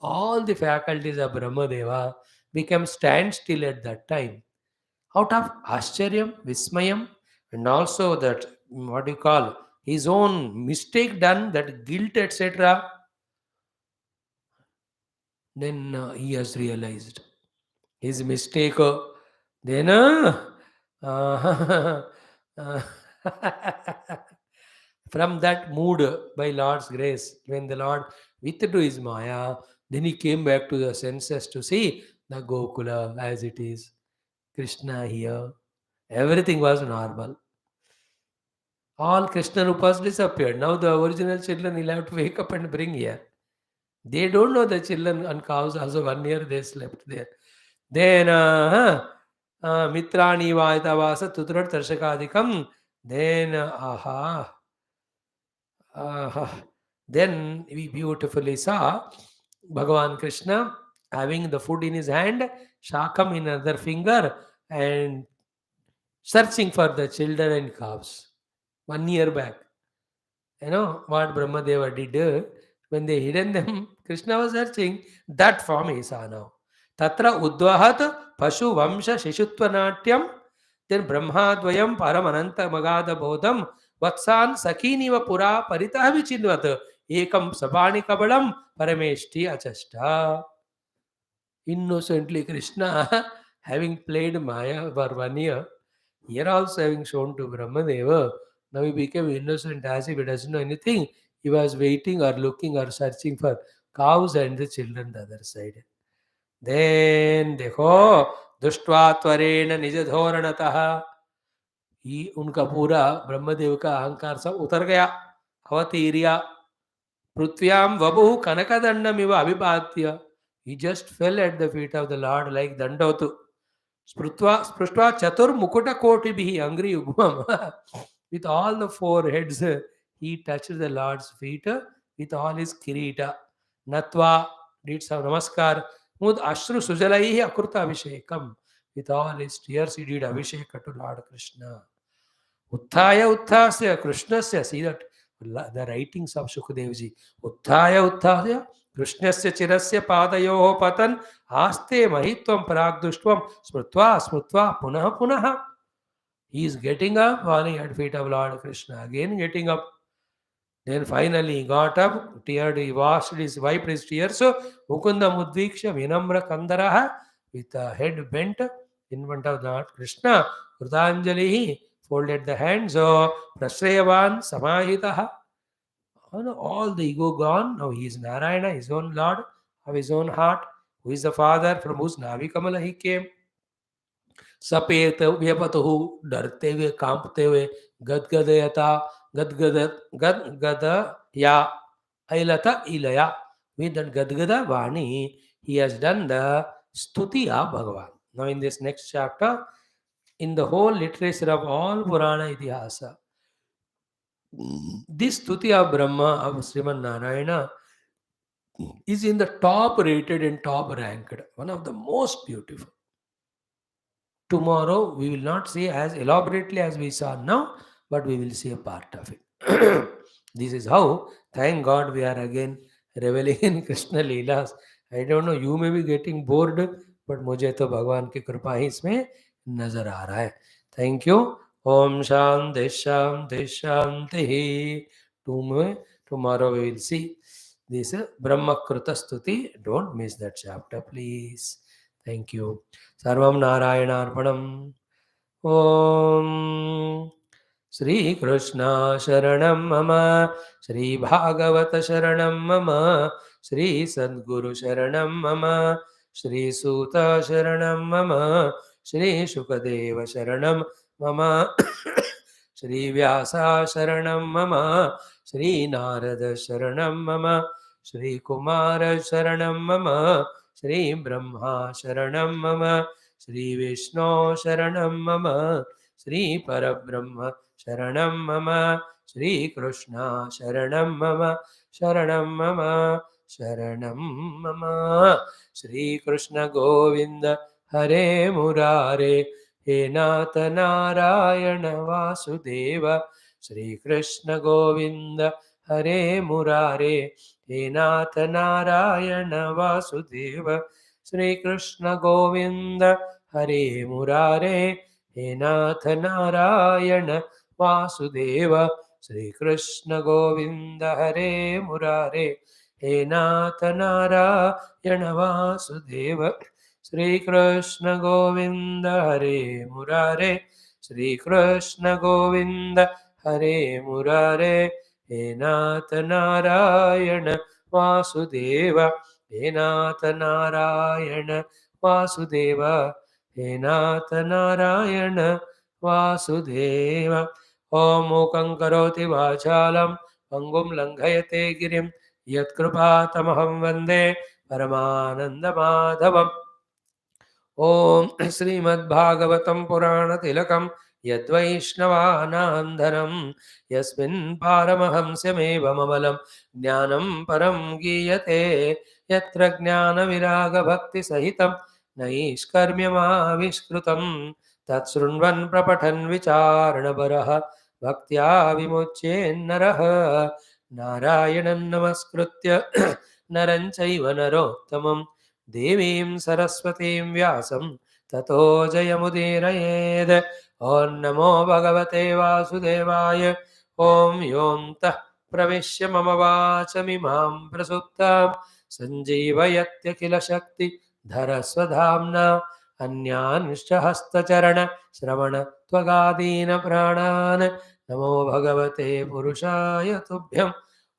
all the faculties of Brahmadeva became standstill at that time. Out of Ascharyam, Vismayam, and also that what you call his own mistake done, that guilt, etc., then he has realized his mistake. Then uh, uh, from that mood, by Lord's grace, when the Lord withdrew his Maya, then he came back to the senses to see the Gokula as it is, Krishna here. Everything was normal. All Krishna Rupas disappeared. Now the original children will have to wake up and bring here. They don't know the children and cows also 1 year they slept there. Then Mitrani Vaitavasa Tutrat Tarshakadikam. Then then we beautifully saw Bhagavan Krishna having the food in his hand, Shakam in another finger, and searching for the children and calves. 1 year back. You know what Brahmadeva did? When they hidden them, Krishna was searching. That form he saw now. Tatra Udvahat Pashu Vamsha Shishutva Natyam. Then Brahmadvayam Paramananta Magada Bodham Vatsan Sakiniva Pura Paritaha Vichindvat Ekam Sabani Kabalam Parameshti Achashta. Innocently Krishna, having played Maya for 1 year, here also having shown to Brahmadeva, now he became innocent as if he doesn't know anything. He was waiting or looking or searching for cows and the children the other side. Then देखो दुष्टवा त्वरेण निज धोरणतः ही उनका पूरा ब्रह्मदेव का अहंकार सब उतर गया अवतीर्या पृथ्व्याम वपुः कनकदंडमिव अभिपात्य. He just fell at the feet of the Lord like Dandavatu. Spruštva chatur mukuta kotibhi angri ugmam. With all the four heads, he touched the Lord's feet with all his kirita. Natva did some namaskar. Mud ashru sujalaihi akurta abhishekam. With all his tears, he did abhisheka to Lord Krishna. Uthaya Uthasya Krishnasya. See that the writings of Shukadevji. Uthaya Uthasya Krishnasya Chirasya Padayoho Patan Aste Mahitvam Paragdushtvam Smrutva Smrutva Punaha Punaha. He is getting up, falling at feet of Lord Krishna. Again getting up. Then finally he got up, teared, he washed his, wiped his tears. So Mukunda Mudviksha Vinamra Kandaraha with a head bent in front of Lord Krishna. Krutanjali folded the hands. So Prasrayavan Samahitaha. All the ego gone. Now he is Narayana, his own Lord, of his own heart, who is the Father from whose Navi Kamala he came. सपेत व्यपतु डरते हुए कांपते हुए गदगदयता गदगद गदगद या ऐलता Ilya. With that gadgada vani, he has done the stuti of Bhagavan. Now in this next chapter, in the whole literature of all Purana Itihasa, this stuti of Brahma of Sriman Narayana is in the top rated and top ranked, one of the most beautiful. Tomorrow we will not see as elaborately as we saw now, but we will see a part of it. This is how, thank God, we are again reveling in Krishna Leelas. I don't know, you may be getting bored, but मुझे तो भगवान की कृपा ही इसमें नजर आ रहा है. Thank you. Om Shanti Shanti Shanti. Tomorrow we will see this Brahma Kruta Stuti. Don't miss that chapter, please. Thank you. सर्वं नारायणार्पणम्. ॐ श्रीकृष्ण शरणं मम, श्रीभागवत शरणं मम, श्रीसद्गुरु शरणं मम, श्रीसूत शरणं मम, श्रीशुकदेव शरणं मम, श्रीव्यासा शरणं मम, श्रीनारद शरणं मम, श्रीकुमार शरणं मम, श्री ब्रह्मा शरणं मम, Sri Vishnu Sharanam Mama, Sri Parabrahma Sharanam Mama, Sri Krishna Sharanam Mama, Sharanam Mama, Sharanam Mama, Sri Krishna Govinda Hare Murare, He Nath Narayana Vasudeva, Sri Krishna Govinda Hare Murare, He Nath Narayana Vasudeva, Sri Krishna Govinda Hare Murare, He Nath Narayana Vasudeva, Sri Krishna Govinda Hare Murare, He Nath Narayana Vasudeva, Sri Krishna Govinda Hare Murare, Sri Krishna Govinda Hare Murare, He Nath Narayana Vasudeva, He Nath Narayana Vasudeva, He Nath Narayana Vasudeva. Om Mukhaṁ Karoti Vācālam, Pangum Langhayate Girim, Yatkrupātamaham Vande Paramananda Madhavam. Om Srimad-Bhagavatam Purana-Tilakam Yadvaishnavānandharam Yasmin Paramahamsyamevam Amalam Jnanam Param Giyate Yatra Jnana Viraga Bhakti Sahitam Naishkarmyamavishkrutam Tatsrunvan Prapatan Vicharana Bhaktya Vimuchyennaraha Narayanan Namaskritya Naranchaiva Narottamam Devim Saraswatim Vyasam Tato Jayamudirayeed. Om Namo Bhagavate Vasudevaya. Om Yom Tah Pravishya Mama Vachamimam Prasuttam Sanjeevayatya Kila Shakti Dharaswadhamna Anyanishcha Hastacharana Shravana Tvagadina Pranan Namo Bhagavate Purushaya Tubhyam.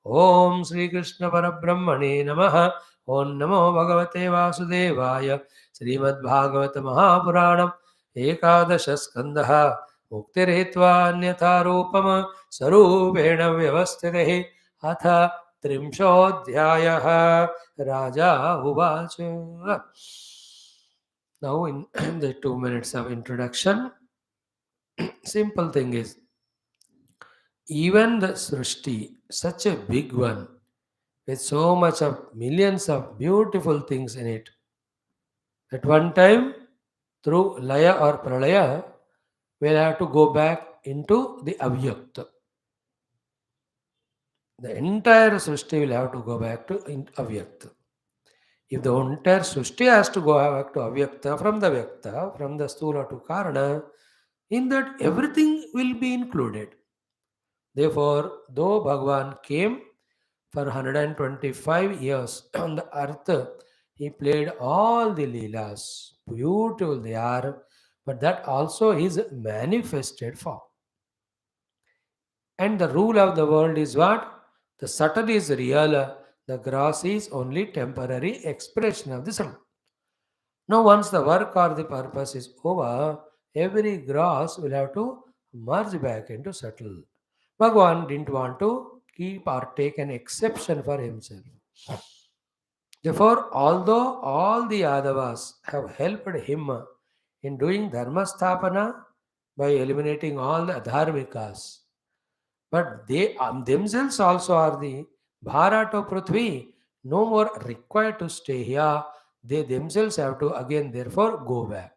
Om Sri Krishna Parabrahmane Namaha. Om Namo Bhagavate Vasudevaya. Srimad Bhagavata Mahapuranam Ekadasha Skandha Muktirhitva Anyatha Rupama Sarupena Vyavasthitehi Atha Trimshodhyayaha Raja Uvacha. Now in the 2 minutes of introduction, simple thing is, even the Srishti, such a big one, with so much of millions of beautiful things in it, at one time, through Laya or Pralaya, we'll have to go back into the Avyakta. The entire Srishti will have to go back to Avyakta. If the entire Srishti has to go back to Avyakta, from the Vyakta, from the Stula to Karana, in that everything will be included. Therefore, though Bhagavan came for 125 years on the earth, he played all the Leelas. Beautiful they are, but that also is manifested form. And the rule of the world is what? The subtle is real, the gross is only temporary expression of the subtle. Now, once the work or the purpose is over, every gross will have to merge back into subtle. Bhagavan didn't want to keep or take an exception for himself. Therefore, although all the Yadavas have helped him in doing Dharmastapana by eliminating all the Adharmikas, but they themselves also are the Bharato Prithvi, no more required to stay here. They themselves have to again, therefore, go back.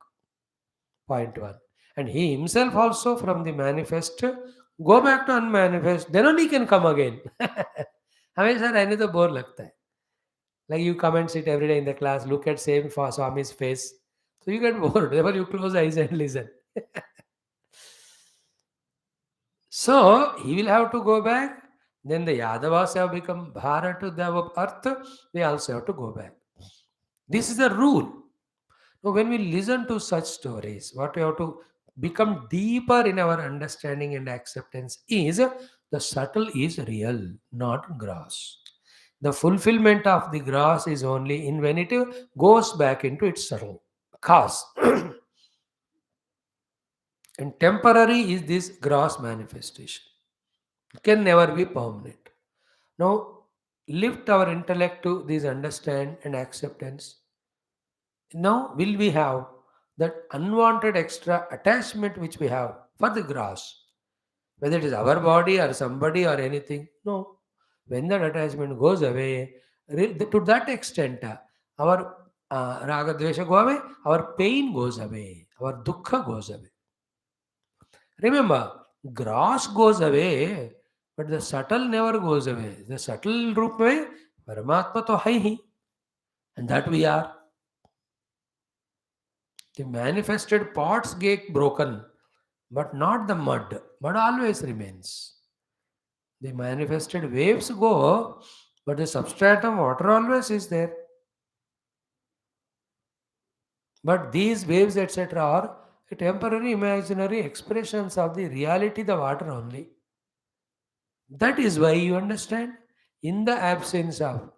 Point one. And he himself also from the manifest go back to unmanifest, then only he can come again. हमेशा रहने तो bore लगता है. Like you come and sit every day in the class, look at same Swami's face. So you get bored. Therefore you close eyes and listen. So he will have to go back. Then the Yadavas have become Bharat to the earth. They also have to go back. This is the rule. Now when we listen to such stories, what we have to become deeper in our understanding and acceptance is the subtle is real, not gross. The fulfillment of the gross is only in when it goes back into its subtle cause. And temporary is this gross manifestation. It can never be permanent. Now, lift our intellect to this understand and acceptance. Now, will we have that unwanted extra attachment which we have for the gross, whether it is our body or somebody or anything. No. When that attachment goes away, to that extent, our raga dvesha go away, our pain goes away, our dukkha goes away. Remember, gross goes away, but the subtle never goes away. The subtle roop mein Paramatma to hai hi, and that we are. The manifested pots get broken, but not the mud. Mud always remains. The manifested waves go, but the substratum water always is there. But these waves, etc., are temporary imaginary expressions of the reality, the water only. That is why you understand, in the absence of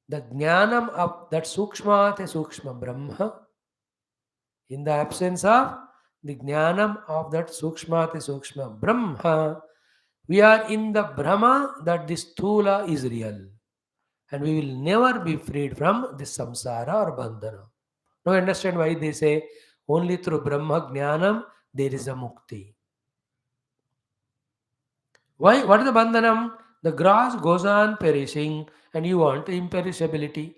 the jnanam of that sukshma te sukshma brahma, in the absence of the jnanam of that sukshma te sukshma brahma, we are in the brahma that this sthula is real. And we will never be freed from this samsara or bandhana. Now understand why they say only through Brahma Jnanam there is a mukti. Why? What is the bandhanam? The grass goes on perishing and you want imperishability.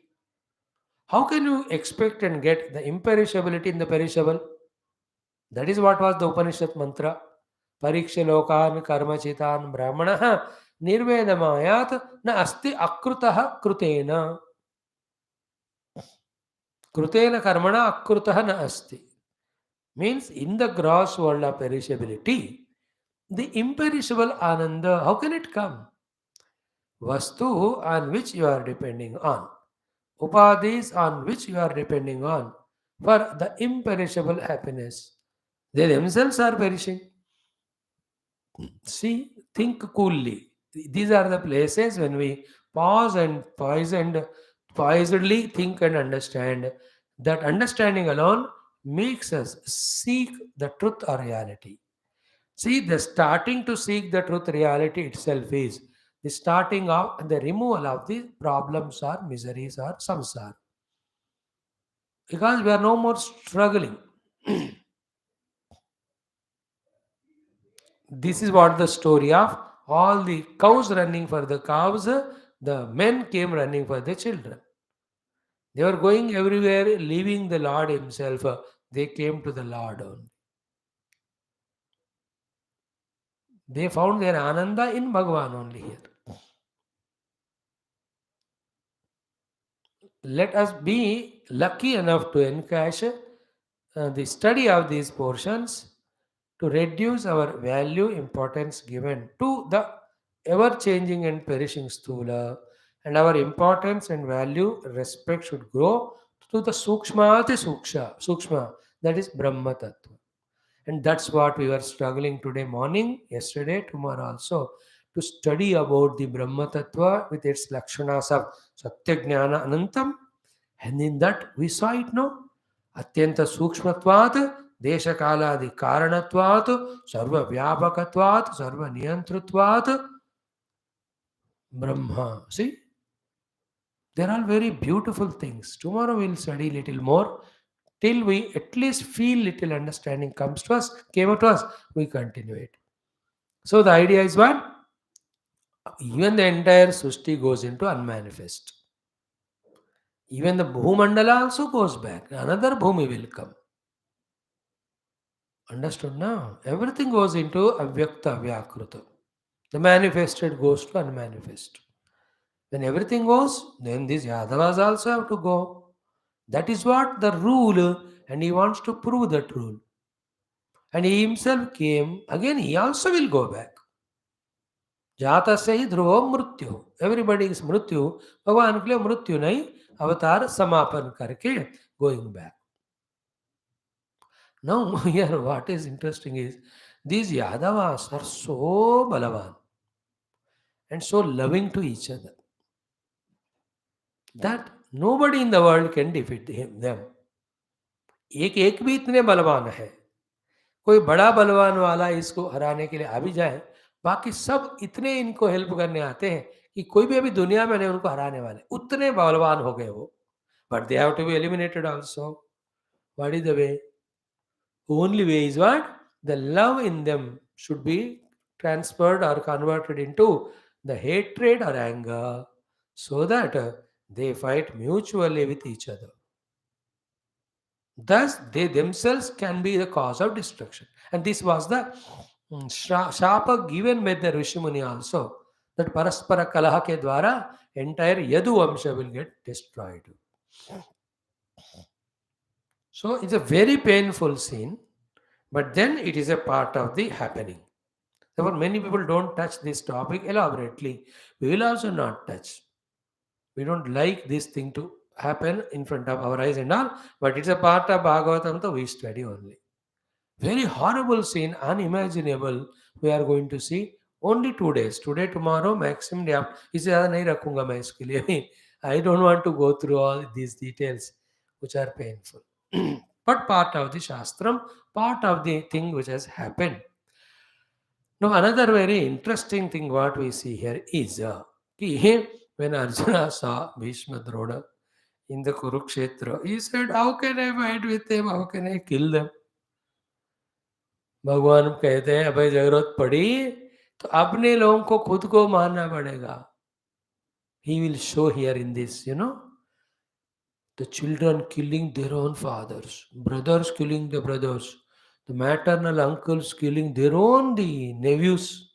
How can you expect and get the imperishability in the perishable? That is what was the Upanishad mantra. Pariksha lokan karmachitan brahmanaha nirvedamayat na asti akrutaha krutena. Krutena karmana akrutaha na asti. Means in the gross world of perishability, the imperishable ananda, how can it come? Vastu on which you are depending on. Upadhis on which you are depending on for the imperishable happiness. They themselves are perishing. See, think coolly. These are the places when we pause and poisedly think and understand. That understanding alone makes us seek the truth or reality. See, the starting to seek the truth reality itself is the starting of and the removal of the problems or miseries or samsara. Because we are no more struggling. This is what the story of all the cows running for the cows, the men came running for the children. They were going everywhere, leaving the Lord Himself. They came to the Lord only. They found their Ananda in Bhagavan only here. Let us be lucky enough to encash the study of these portions to reduce our value importance given to the ever changing and perishing sthula, and our importance and value respect should grow to the sukshma, that is Brahma Tattva. And that's what we were struggling today morning, yesterday, tomorrow also, to study about the Brahma Tattva with its lakshanas of Satya Jnana Anantam. And in that we saw it now. Atyanta Sukshmatvat, Desha Kaladi Karanatvat, Sarva Vyapakatvat, Sarva Niyantrutvat, Brahma. See, they're all very beautiful things. Tomorrow we'll study little more till we at least feel little understanding comes to us, came to us, we continue it. So the idea is what? Even the entire Sushti goes into unmanifest. Even the Bhumandala also goes back. Another Bhumi will come. Understood now? Everything goes into Avyakta Vyakruta. The manifested goes to unmanifest. When everything goes, then these Yadavas also have to go. That is what the rule, and he wants to prove that rule. And he himself came, again he also will go back. जाता से ही ध्रुव मृत्यु everybody is मृत्यु भगवान के लिए मृत्यु नहीं अवतार समापन करके going back now here what is interesting is these yadavas are so balavan and so loving to each other that nobody in the world can defeat them एक एक भी इतने बलवान है कोई बड़ा बलवान वाला इसको हराने के लिए आ भी जाए बाकी सब इतने इनको हेल्प करने आते हैं कि कोई भी अभी दुनिया में नहीं उनको हराने वाले उतने बलवान हो गए वो but they have to be eliminated also what is the way Only way is what? The love in them should be transferred or converted into the hatred or anger so that they fight mutually with each other. Thus, they themselves can be the cause of destruction. And this was the shapa given by the Rishimuni also, that Paraspara Kalaha ke dwara entire Yadu Vamsha will get destroyed. So it's a very painful scene, but then it is a part of the happening. Therefore, many people don't touch this topic elaborately. We will also not touch. We don't like this thing to happen in front of our eyes and all, but it's a part of Bhagavatam that we study only. Very horrible scene, unimaginable. We are going to see only 2 days. Today, tomorrow, maximum day after. इसे ज़्यादा नहीं रखूंगा मैं इसके लिए. I don't want to go through all these details, which are painful. But part of the Shastram, part of the thing which has happened. Now, another very interesting thing what we see here is when Arjuna saw Bhishma Drona in the Kurukshetra, he said, how can I fight with them? How can I kill them? भगवान कहते हैं अभी जरूरत पड़ी तो अपने लोगों को खुद को मारना पड़ेगा. He will show here in this, the children killing their own fathers, brothers killing the brothers, the maternal uncles killing their own the nephews,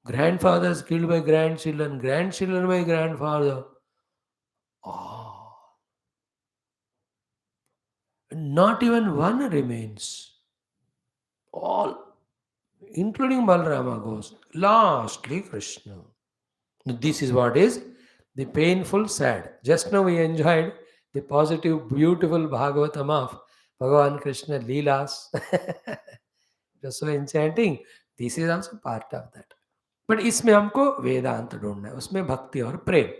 grandfathers killed by grandchildren, grandchildren by grandfather. Oh, not even one remains. All, including Balarama goes. Lastly, Krishna. This is what is the painful, sad. Just now we enjoyed the positive, beautiful Bhagavatam of Bhagavan Krishna Leelas. It was so enchanting. This is also part of that. But इसमें हमको वेदांत ढूंढना है, उसमें भक्ति और प्रेम.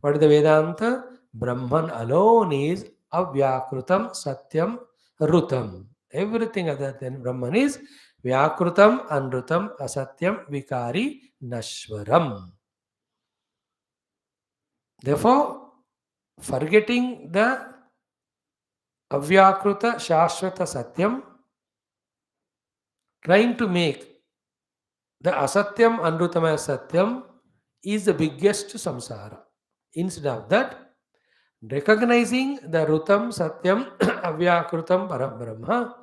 What is the Vedanta? Brahman alone is avyakrutam satyam rutam. Everything other than Brahman is vyakrutam anrutam asatyam vikari nashwaram. Therefore, forgetting the avyakruta shashvata satyam, trying to make the asatyam anrutama satyam is the biggest samsara. Instead of that, recognizing the rutam satyam avyakrutam parabrahma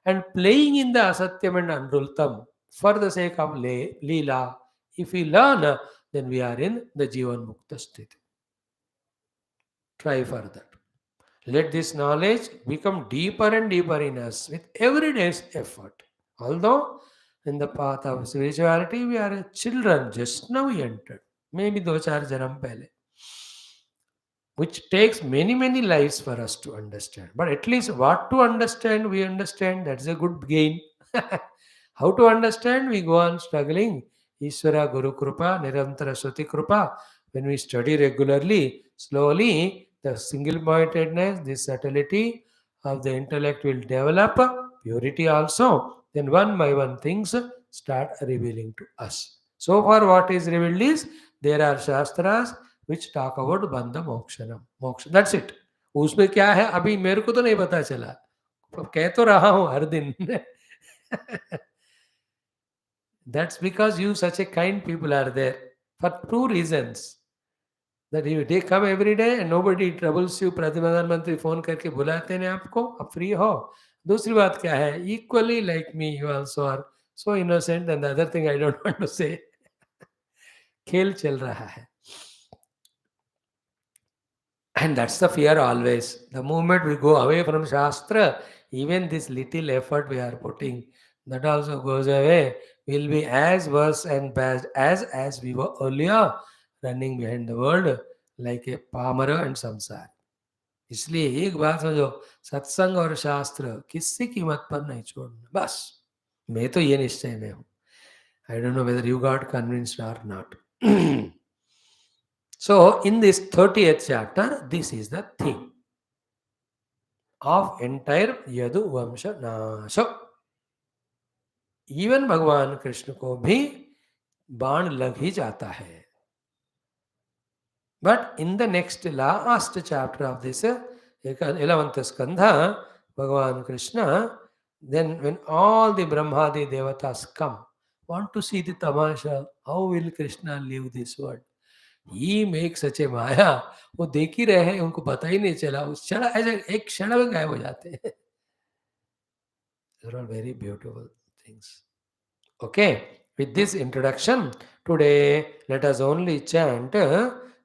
and playing in the asatyam and anrutam for the sake of leela, if we learn, then we are in the jivan mukta sthiti. Try for that. Let this knowledge become deeper and deeper in us with every day's effort. Although in the path of spirituality we are children, just now we entered, maybe 2-4 janam pehle, which takes many, many lives for us to understand. But at least what to understand, we understand. That's a good gain. How to understand, we go on struggling. Ishvara Guru Krupa, Nirantara Shruti Krupa. When we study regularly, slowly, the single pointedness, the subtlety of the intellect will develop, purity also. Then one by one things start revealing to us. So far, what is revealed is there are Shastras which talk about Bandha Mokshanam. Moksha. That's it. उसमें क्या है अभी मेरे को तो नहीं पता चला, कह तो रहा हूँ हर दिन. That's because you such a kind people are there for 2 reasons. That you they come every day and nobody troubles you. प्रधानमंत्री फोन करके बुलाते हैं आपको, आप फ्री हो. दूसरी बात क्या है, equally like me you also are so innocent. And the other thing I don't want to say, खेल चल रहा है. And that's the fear always. The moment we go away from Shastra, even this little effort we are putting, that also goes away. We'll be as worse and bad as we were earlier, running behind the world like a pamara and samsara. इसलिए एक बात समझो, सत्संग और शास्त्र किसी कीमत पर नहीं छोड़ना. बस मैं तो ये निश्चय में हूँ. I don't know whether you got convinced or not. So, in this 30th chapter, this is the theme of entire Yadu Vamsha Nasha. Even भगवान कृष्ण को भी बाण लग ही जाता है. But in the next last chapter of this 11th skandha, Bhagavan Krishna, then when all the Brahmadi devatas come, want to see the tamasha, how will Krishna leave this world? He makes such a माया, वो देख ही रहे हैं, उनको पता ही नहीं चला, उस क्षण ऐसे एक क्षण में गायब हो जाते हैं. They're all very beautiful things. Okay, with this introduction, today let us only chant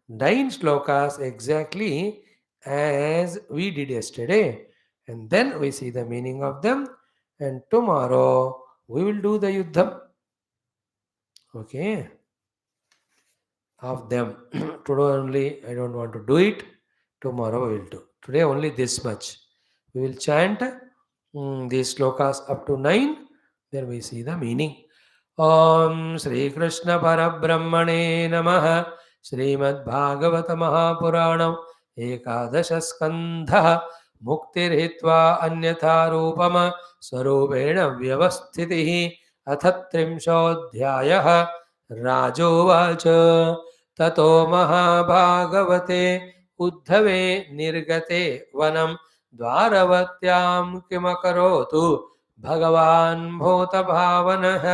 9 slokas exactly as we did yesterday, and then we see the meaning of them, and tomorrow we will do the yuddham. Okay, of them. Today only I don't want to do it, tomorrow we will do. Today only this much. We will chant these slokas up to 9, then we see the meaning. ॐ श्रीकृष्णपरब्रह्मणे नमः. श्रीमद्भागवतमहापुराणम् एकादशस्कन्धः. मुक्तिर्हित्वा अन्यथा रूपम स्वरूपेण व्यवस्थितिः. अथ 30 राजोवाच. ततो महाभागवते उद्धवे निर्गते वनं द्वारवत्यां किमकरोतु भगवान् भूतभावनः.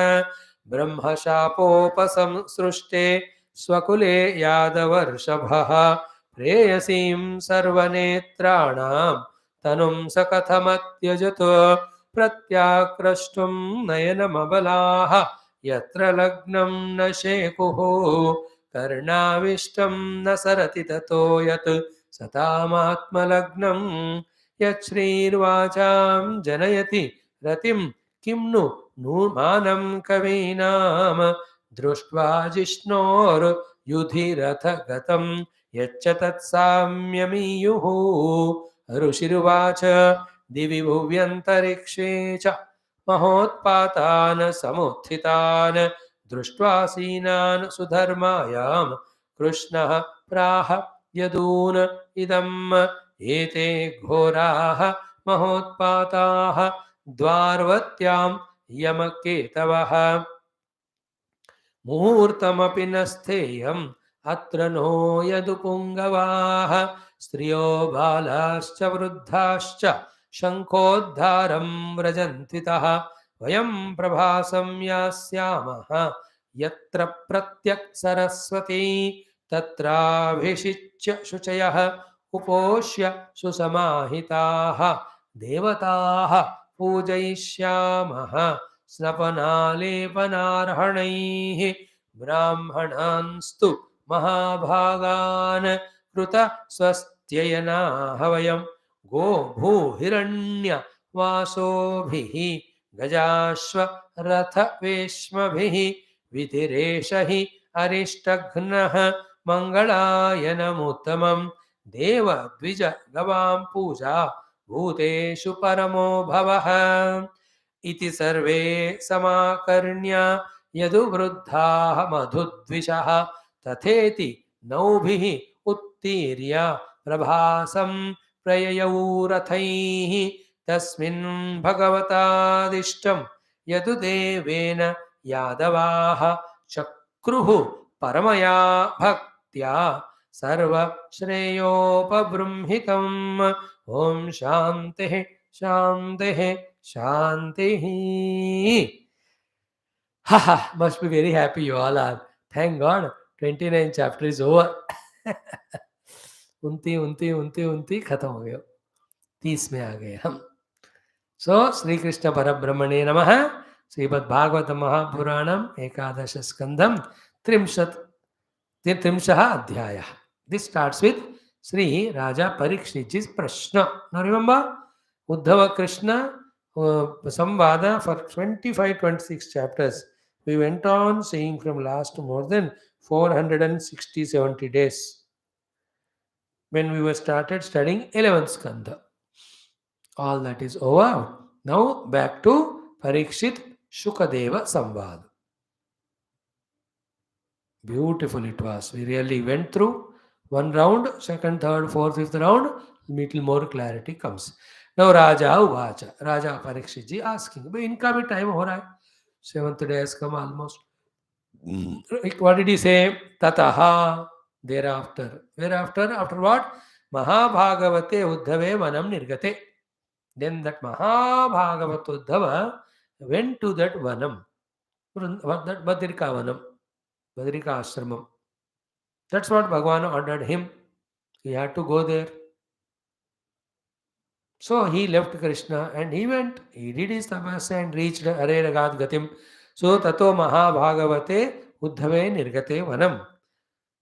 ब्रह्मशापोपसंसृष्टे स्वकुले यादवर्षभः. प्रेयसीं सर्वनेत्राणां तनुं स कथमत्यजत. प्रत्याक्रष्टुं नयनमबलाः यत्र लग्नं न शेकुः. कर्णाविष्टं न सरति ततो यत् सतामात्मलग्नं. यच्छ्रीर्वाचां जनयति रतिं किं नु नूमानं कवीनां. दृष्ट्वा जिष्णोर्युधिरथ गतं यच्च तत्साम्यमीयुः. ऋषिरुवाच. दिवि भुव्यन्तरिक्षे च महोत्पातान् समुत्थितान् दृष्ट्वा सीनान् सुधर्मायां कृष्णः प्राह यदून् इदम्. एते घोराः महोत्पाताः द्वारवत्यां यमकेतवः. मुहूर्तमपि न स्थेयम् अत्र नो यदुपुङ्गवाः. स्त्रियो बालाश्च वृद्धाश्च शङ्खोद्धारं व्रजन्त्वितः. वयं प्रभासं यास्यामः यत्र प्रत्यक् सरस्वती. तत्राभिषिच्य शुचयः उपोष्य सुसमाहिताः. देवताः पूजयिष्यामः स्नपनालेपनार्हणैः. ब्राह्मणांस्तु महाभागान् कृत स्वस्त्ययनाः वयं. गो भूहिरण्य वासोभिः गजाश्व रथवेश्मभिः. विधिरेष हि अरिष्टघ्नः मङ्गलायनमुत्तमं. देव द्विज गवां पूजा भूतेषु परमो भवः. इति सर्वे समाकर्ण्य यदुवृद्धाः मधुद्विषः. तथेति नौभिः उत्तीर्य प्रभासं प्रययौ रथैः. तस्मिन् भगवतादिष्टं यदुदेवेन यादवाः चक्रुः परमया भक्त्या सर्वश्रेयोपबृंहितम्. ॐ शान्तिः शान्तिः शान्तिः. Haha, must be very happy you all are. Thank God, 29 chapter is over. उनती खत्म हो गया, 30 में आ गए हम. सो श्री कृष्ण परब्रह्मणे नमः. श्रीमद्भागवत महापुराणम एकादश स्कंधम 30 अध्याय. This starts with Sri Raja Parikshit's Prashna. Now remember, Uddhava Krishna Samvada for 25-26 chapters. We went on seeing from last more than 460-70 days when we were started studying 11th skandha. All that is over. Now back to Parikshit Shukadeva Samvad. Beautiful it was. We really went through one round, second, third, fourth, fifth round, little more clarity comes. Now Raja Uvacha, Raja Parikshit ji asking, इनका भी time हो रहा है, 7th day has come almost. What did he say? Tataha, thereafter. Whereafter? After what? Mahabhagavate Uddhave Manam Nirgate. Then that Mahabhagavatoddhava went to that Vanam, that Badrika Vanam, Badrika Ashramam. That's what Bhagavan ordered him. He had to go there. So he left Krishna and he went. He did his tapasya and reached Hare Ragad Gatim. So Tato Mahabhagavate Uddhave Nirgate Vanam.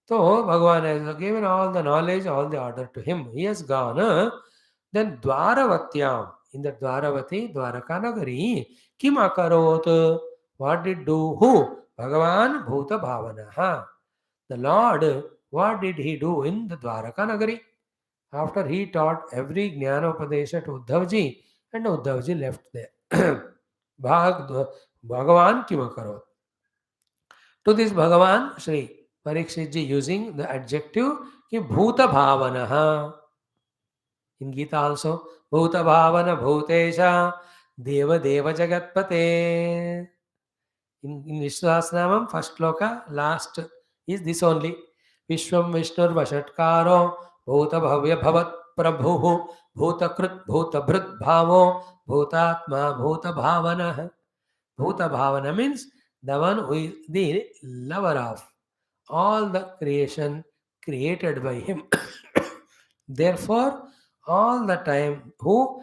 So Bhagavan has given all the knowledge, all the order to him. He has gone. Then Dwaravatyam, in the Dwaravati, Dwarakanagari, Kim Akarot, what did do? Who? Bhagavan Bhuta Bhavanaha. The Lord, what did he do in the Dwarakanagari? After he taught every Jnanopadesha to Uddhavji, and Uddhavji left there. Bhagavan Kim Akarot. To this Bhagavan, Sri Parikshitji using the adjective ki Bhuta Bhavanaha. In Gita also, Bhuta Bhavana Bhutesha Deva Deva Jagatpate. In Vishnu Sahasranamam, first sloka, last is this only. Vishwam Vishnur Vashatkaro Bhuta Bhavya Bhavat Prabhu Bhuta Krut Bhuta Bhrut Bhavo Bhutatma Bhuta Bhavana. Bhuta Bhavana means the one who is the lover of all the creation created by him. Therefore, all the time who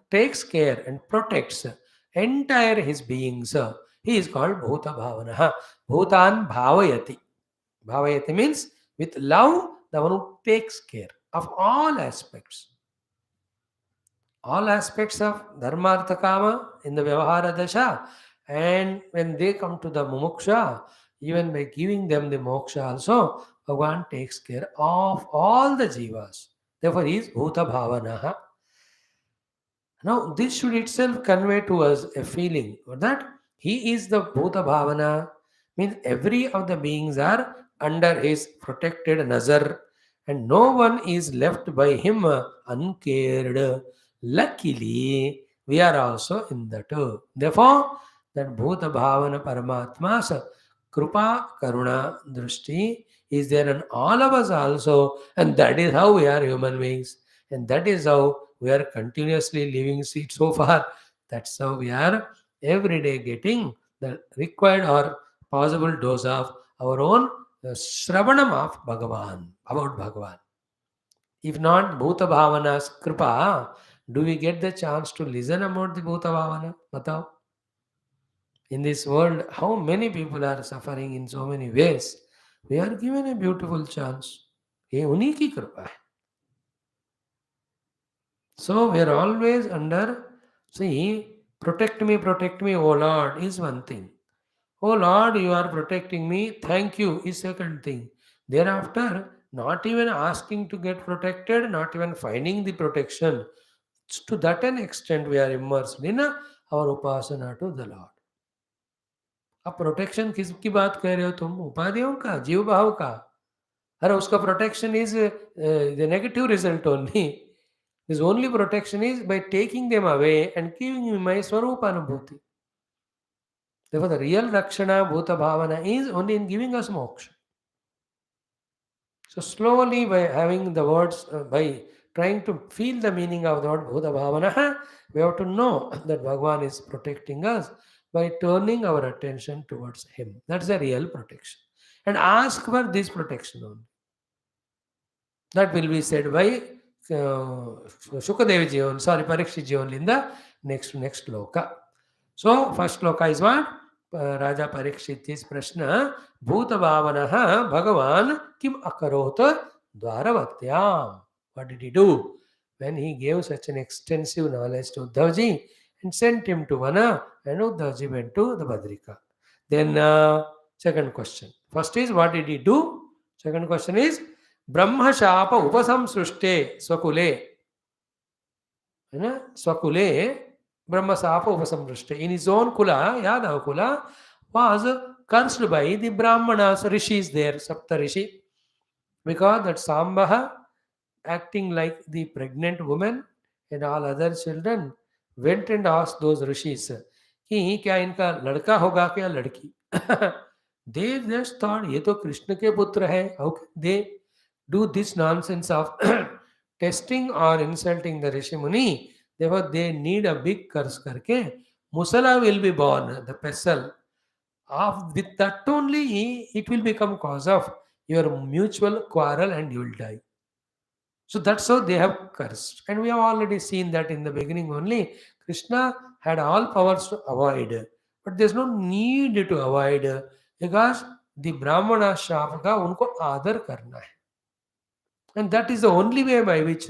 takes care and protects entire his beings, he is called Bhuta Bhavana. Bhutan Bhavayati. Bhavayati means with love, the one who takes care of all aspects. All aspects of Dharma Artha Kama in the Vyavahara Dasha, and when they come to the Mumuksha, even by giving them the moksha also, Bhagavan takes care of all the jivas. Therefore, he is Bhuta Bhavanaha. Now, this should itself convey to us a feeling that he is the Bhuta Bhavana, means every of the beings are under his protected nazar and no one is left by him uncared. Luckily, we are also in that. Therefore, that Bhuta Bhavana Paramatma's Krupa Karuna Drishti is there in all of us also, and that is how we are human beings, and that is how we are continuously living it so far. That's how we are every day getting the required or possible dose of our own Shravanam of Bhagavan, about Bhagavan. If not Bhuta Bhavana's Kripa, do we get the chance to listen about the Bhuta Bhavana? Batao. In this world, how many people are suffering in so many ways? We are given a beautiful chance. ये उन्हीं की कृपा है. So we are always under, see, protect me, O Lord, is one thing. Oh Lord, you are protecting me, thank you, is second thing. Thereafter, not even asking to get protected, not even finding the protection. To that an extent, we are immersed in our upasana to the Lord. अब protection किसकी बात कह रहे हो तुम? उपाधियों का, जीव भाव का. अरे उसका protection is the negative result only. His only protection is by taking them away and giving me my Swarupa Anubhuti. Therefore, the real Rakshana Bhuta Bhavana is only in giving us moksha. So, slowly, by having the words, by trying to feel the meaning of the word Bhuta Bhavana, we have to know that Bhagavan is protecting us by turning our attention towards Him. That's the real protection. And ask for this protection only. That will be said by Shukadev ji only, Parikshit ji only in the next sloka. So, first sloka is what? Raja Parikshit's prashna, Bhuta Bhavanaha Bhagavan Kim Akarot Dwaravatyam. What did he do? When he gave such an extensive knowledge to Uddhavji and sent him to Vana, and Uddhavji went to the Badrika. Then, second question. First is, what did he do? Second question is, Brahma Shapa Upasamsrushte Swakule. Swakule Brahma Shapa Upasamsrushte. In his own Kula, Yadav Kula, was cursed by the Brahmanas, rishis there, Sapta Rishi. Because that Sambaha, acting like the pregnant woman and all other children, went and asked those rishis, कि क्या इनका लड़का होगा क्या लड़की? They just thought, ये तो कृष्ण के पुत्र है. How can they do this nonsense of testing or insulting the Rishi Muni? Therefore, they need a big curse करके Musala will be born, the pestle. Of with that only it will become cause of your mutual quarrel and you will die. So that's how they have cursed. And we have already seen that in the beginning only. Krishna had all powers to avoid. But there's no need to avoid because the Brahmana शाप का उनको आदर करना है. And that is the only way by which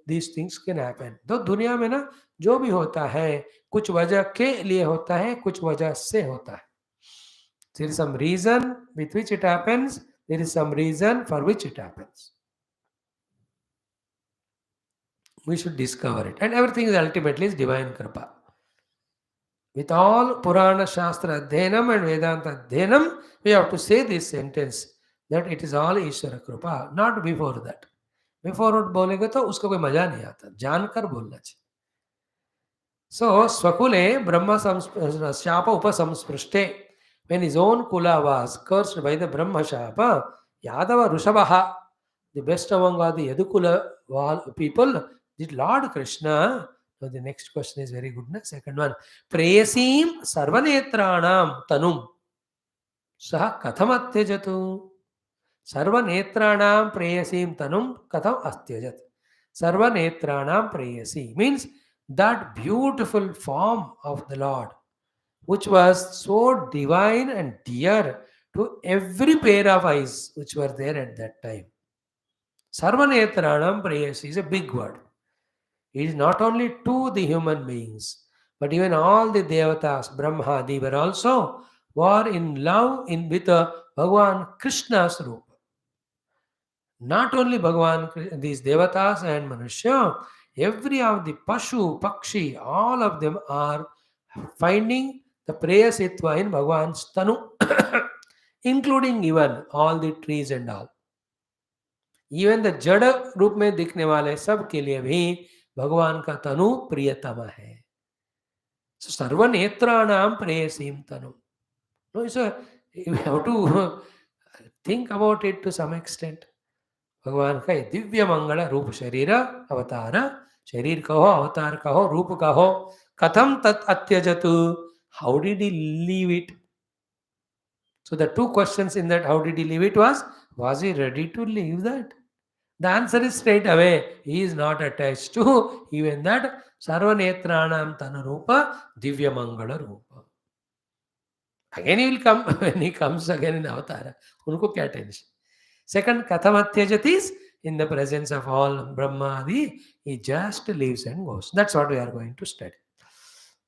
these things can happen. तो दुनिया में ना जो भी होता है कुछ वजह के लिए होता है कुछ वजह से होता है. There is some reason with which it happens. There is some reason for which it happens. We should discover it. And everything is ultimately is divine kripa. With all Purana Shastra Adhenam and Vedanta Adhenam, we have to say this sentence that it is all Ishvara Kripa, not before that. Before it बोलेगा तो उसको कोई मजा नहीं आता, जानकर बोलना चाहिए. So, Swakule Brahma Shapa Upasamsprushte, when his own Kula was cursed by the Brahma Shapa, Yadava Rushabaha, the best among all the Yadukula people, did Lord Krishna. So the next question is very good. Second one, Preyasim Sarvanetranam Tanum Saha Katham Atyajatu. Sarvanetranam Preyasim Tanum Katham Atyajat. Sarvanetranam Preyasi means that beautiful form of the Lord, which was so divine and dear to every pair of eyes which were there at that time. Sarvanetranam Preyasi is a big word. It is not only to the human beings, but even all the devatas, Brahma, they were in love with Bhagavan Krishna's roop. Not only Bhagavan, these devatas and Manushya, every of the Pashu, Pakshi, all of them are finding the prayasitva in Bhagavan's Tanu, including even all the trees and all. Even the जड़ रूप में दिखने वाले सब के लिए भी भगवान का तनु प्रियतम है. So सर्वनेत्राणाम प्रेयसीम Tanu. No, so you have to think about it to some extent. भगवान का ये दिव्य मंगल रूप शरीर अवतार, शरीर कहो अवतार कहो रूप कहो, कथम तत् अत्यजतु, how did he leave it? So the two questions in that how did he leave it was he ready to leave that? The answer is straight away. He is not attached to even that Sarvanetranam Tanarupa Divya Mangala Rupa. Again he will come when he comes again in Avatara. Unko kya tension? Second, Kathamatyajat is in the presence of all Brahma Adi, he just leaves and goes. That's what we are going to study.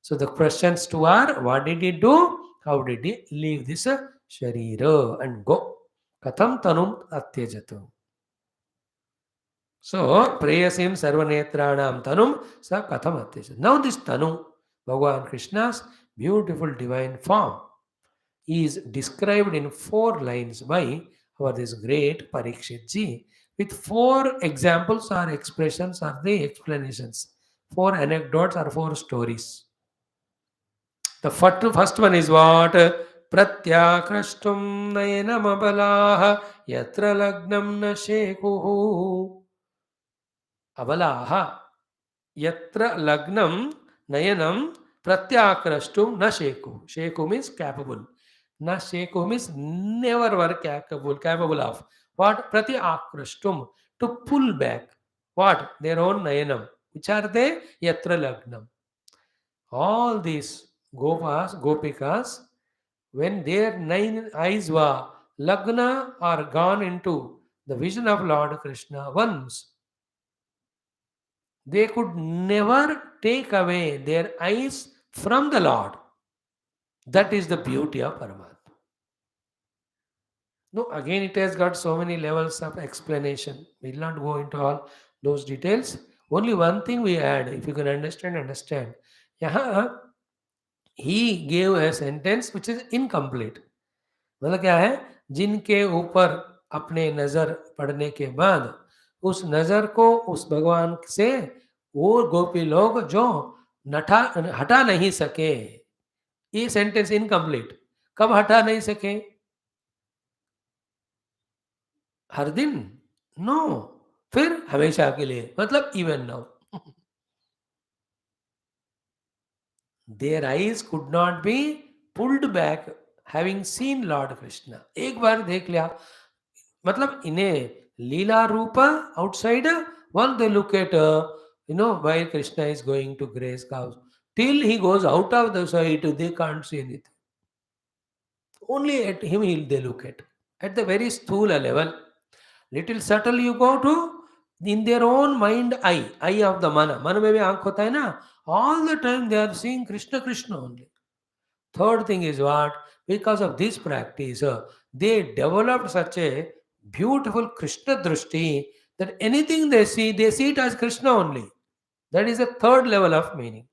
So the questions two are, what did he do? How did he leave this Sharira and go? Katham Tanum Atyajatu. So, Preyasim Sarvanetranam Tanum Sa Katham Atyajatu. Now this Tanu, Bhagavan Krishna's beautiful divine form, is described in 4 lines by our this great Parikshit ji with 4 examples or expressions or the explanations, 4 anecdotes or 4 stories. The first one is what? Pratyakrashtum nayanamabalaha yatra lagnam na shekuhu. Abalaha yatra lagnam nayanam pratyakrashtum na sheku. Sheku means capable. Na sheku means never were capable of. What? Pratyakrashtum, to pull back. What? Their own nayanam. Which are they? Yatra lagnam. All these Gopas, Gopikas, when their 9 eyes were lagna or gone into the vision of Lord Krishna once, they could never take away their eyes from the Lord. That is the beauty of Paramatma. No, again it has got so many levels of explanation. We will not go into all those details. Only one thing we add, if you can understand. Yaha, he gave a sentence which is incomplete. मतलब क्या है, जिनके ऊपर अपने नजर पड़ने के बाद उस नजर को उस भगवान से वो गोपी लोग जो हटा नहीं सके, ये सेंटेंस इनकम्प्लीट. कब हटा नहीं सके? हर दिन? नो. फिर हमेशा के लिए, मतलब even now. Their eyes could not be pulled back having seen Lord Krishna. एक बार देख लिया, मतलब इन्हें लीला रूपा outside, one they look at, while Krishna is going to graze cows. Till he goes out of the sight, they can't see anything. Only at him they look at. At the very sthula level, little subtle you go to, in their own mind eye of the mana. Mana में भी आंख होता है ना, all the time they are seeing Krishna, Krishna only. Third thing is what? Because of this practice, they developed such a beautiful Krishna drishti that anything they see it as Krishna only. That is the third level of meaning.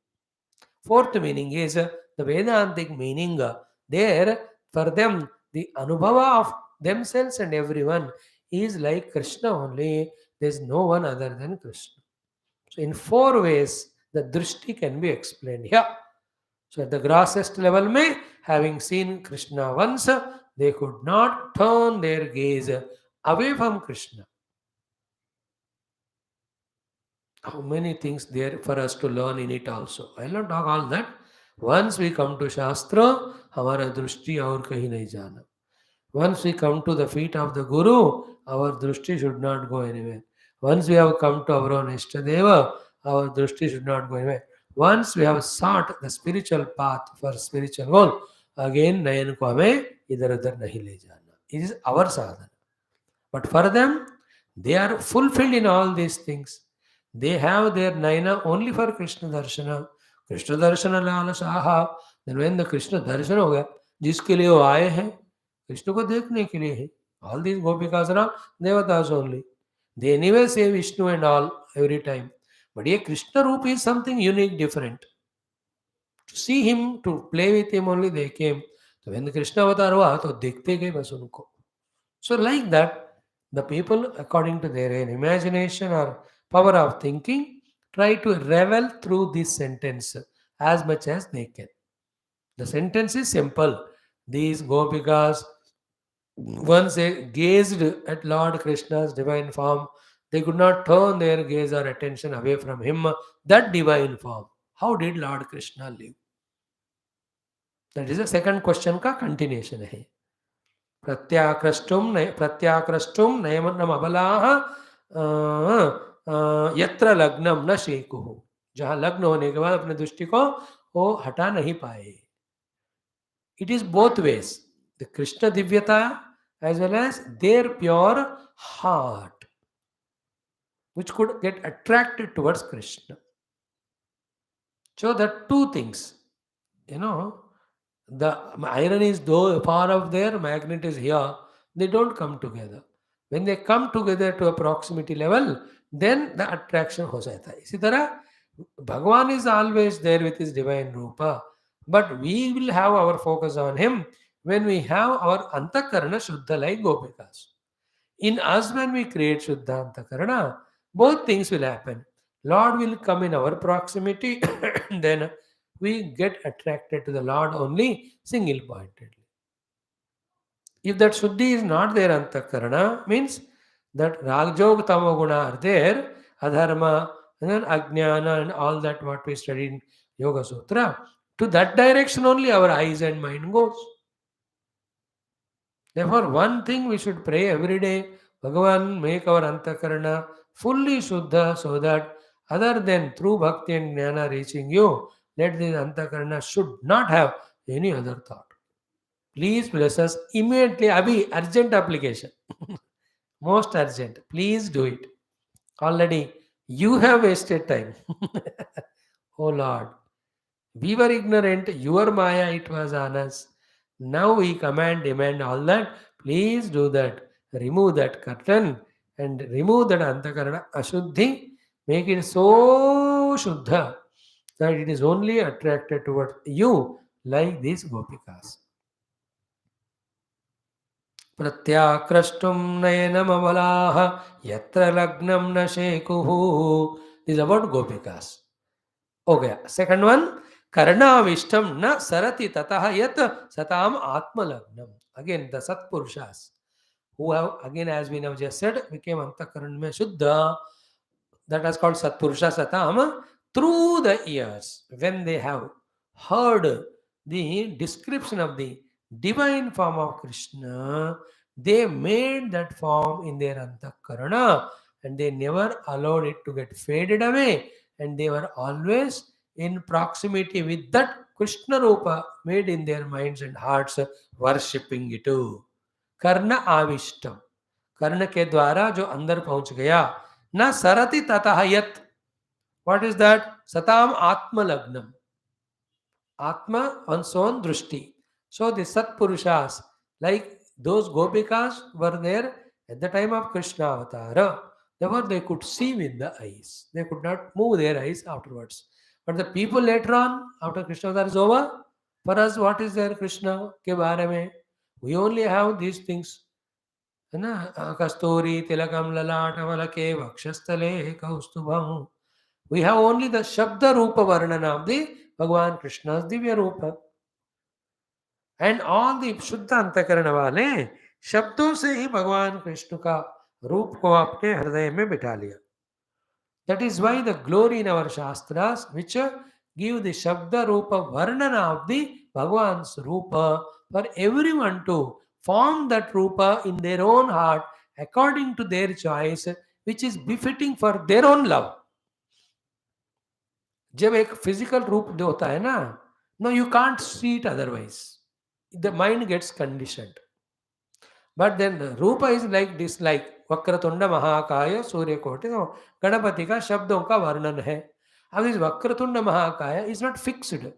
Fourth meaning is the Vedantic meaning. There, for them, the anubhava of themselves and everyone is like Krishna only. There is no one other than Krishna. So, in four ways, the drishti can be explained here. So, at the grossest level, having seen Krishna once, they could not turn their gaze away from Krishna. How many things there for us to learn in it also. I will not talk all that. Once we come to Shastra, हमारा दृष्टि और कहीं नहीं जाना. Once we come to the feet of the Guru, our drishti should not go anywhere. Once we have come to our own Ishtadeva, our drishti should not go anywhere. Once we have sought the spiritual path for spiritual goal, again नयन को हमें इधर उधर नहीं ले जाना. It is our sadhana. But for them, they are fulfilled in all these things. They have their naina only for Krishna Darshana. Krishna Darshana Lala Saha. Then when the Krishna Darshan हो गया, जिसके लिए वो आए हैं, कृष्ण को देखने के लिए है. All these gopikas are devatas only. They anyway say Vishnu and all every time. But here Krishna Roop is something unique, different. To see him, to play with him only they came. So when the Krishna avatar हुआ तो देखते गए बस उनको. So like that, the people, according to their own imagination or power of thinking, try to revel through this sentence as much as they can. The sentence is simple. These gopikas, once they gazed at Lord Krishna's divine form, they could not turn their gaze or attention away from him, that divine form. How did Lord Krishna live? That is the second question का continuation है. प्रत्याक्रष्टुम नयनम अबलाः यत्र लग्नम न शेकुः. जहाँ लग्न होने के बाद अपने दृष्टि को वो हटा नहीं पाए. It is both ways. The Krishna Divyata as well as their pure heart, which could get attracted towards Krishna. So the two things, the iron is though far off there, magnet is here, they don't come together. When they come together to a proximity level, then the attraction हो जाता है. इसी तरह Bhagavan is always there with his divine Rupa, but we will have our focus on him when we have our Antakarana Shuddha like Gopikas. In us, when we create Shuddha Antakarana, both things will happen. Lord will come in our proximity, then we get attracted to the Lord only single pointedly. If that Shuddhi is not there, Antakarana, means that Ragjog Tamoguna are there, Adharma, and then Ajnana, and all that what we studied in Yoga Sutra, to that direction only our eyes and mind goes. Therefore, one thing we should pray every day, Bhagavan, make our Antakarana fully Shuddha so that other than through Bhakti and Jnana reaching you, let this Antakarana should not have any other thought. Please bless us immediately. Abhi, urgent application. Most urgent. Please do it. Already you have wasted time. Oh Lord. We were ignorant. Your Maya, it was on us. Now we command, demand all that. Please do that. Remove that curtain and remove that Antakarana Ashuddhi. Make it so Shuddha that it is only attracted towards you like these Gopikas. प्रत्याक्रष्टुम नयनमबलाः यत्र लग्नं न शेकुः. This is about Gopikas. Okay, second one, karnaavishtam na sarati tatah yat satam atmalagnam. Again, the Satpurushas, who have, again, as we have just said, became Antakaran mein Shuddha, that is called Satpurusha Satam, through the years, when they have heard the description of the divine form of Krishna, they made that form in their antakarana and they never allowed it to get faded away, and they were always in proximity with that Krishna Rupa made in their minds and hearts, worshipping it. कर्ण आविष्टम, कर्ण के द्वारा जो अंदर पहुंच गया, न सरति ततः यत्, व्हाट इज दैट? सताम आत्मलग्नम, Atma on so on drushti. So the Satpurushas, like those Gopikas were there at the time of Krishna Avatara. Therefore, they could see with the eyes. They could not move their eyes afterwards. But the people later on, after Krishna Avatara is over, for us, what is there Krishna ke baare mein? We only have these things. है ना, कस्तूरी तिलकम ललाट मलके वक्षस्थले कौस्तुभम. We have only the Shabda Rupa Varnana of the Bhagavan Krishna's Divya Rupa. And all the Shuddha Antakarana वाले शब्दों से ही भगवान कृष्ण का रूप को अपने हृदय में बिठा लिया. That is why the glory in our Shastras, which give the Shabda Rupa Varnana of the Bhagavan's Rupa, for everyone to form that Rupa in their own heart according to their choice, which is befitting for their own love. जब एक physical रूप जो होता है ना, no you can't see it otherwise, the mind gets conditioned. But then रूप is like this, like वक्रतुंड महाकाय सूर्यकोटि, गणपति का शब्दों का वर्णन है. अब इस वक्रतुंड महाकाय is not fixed.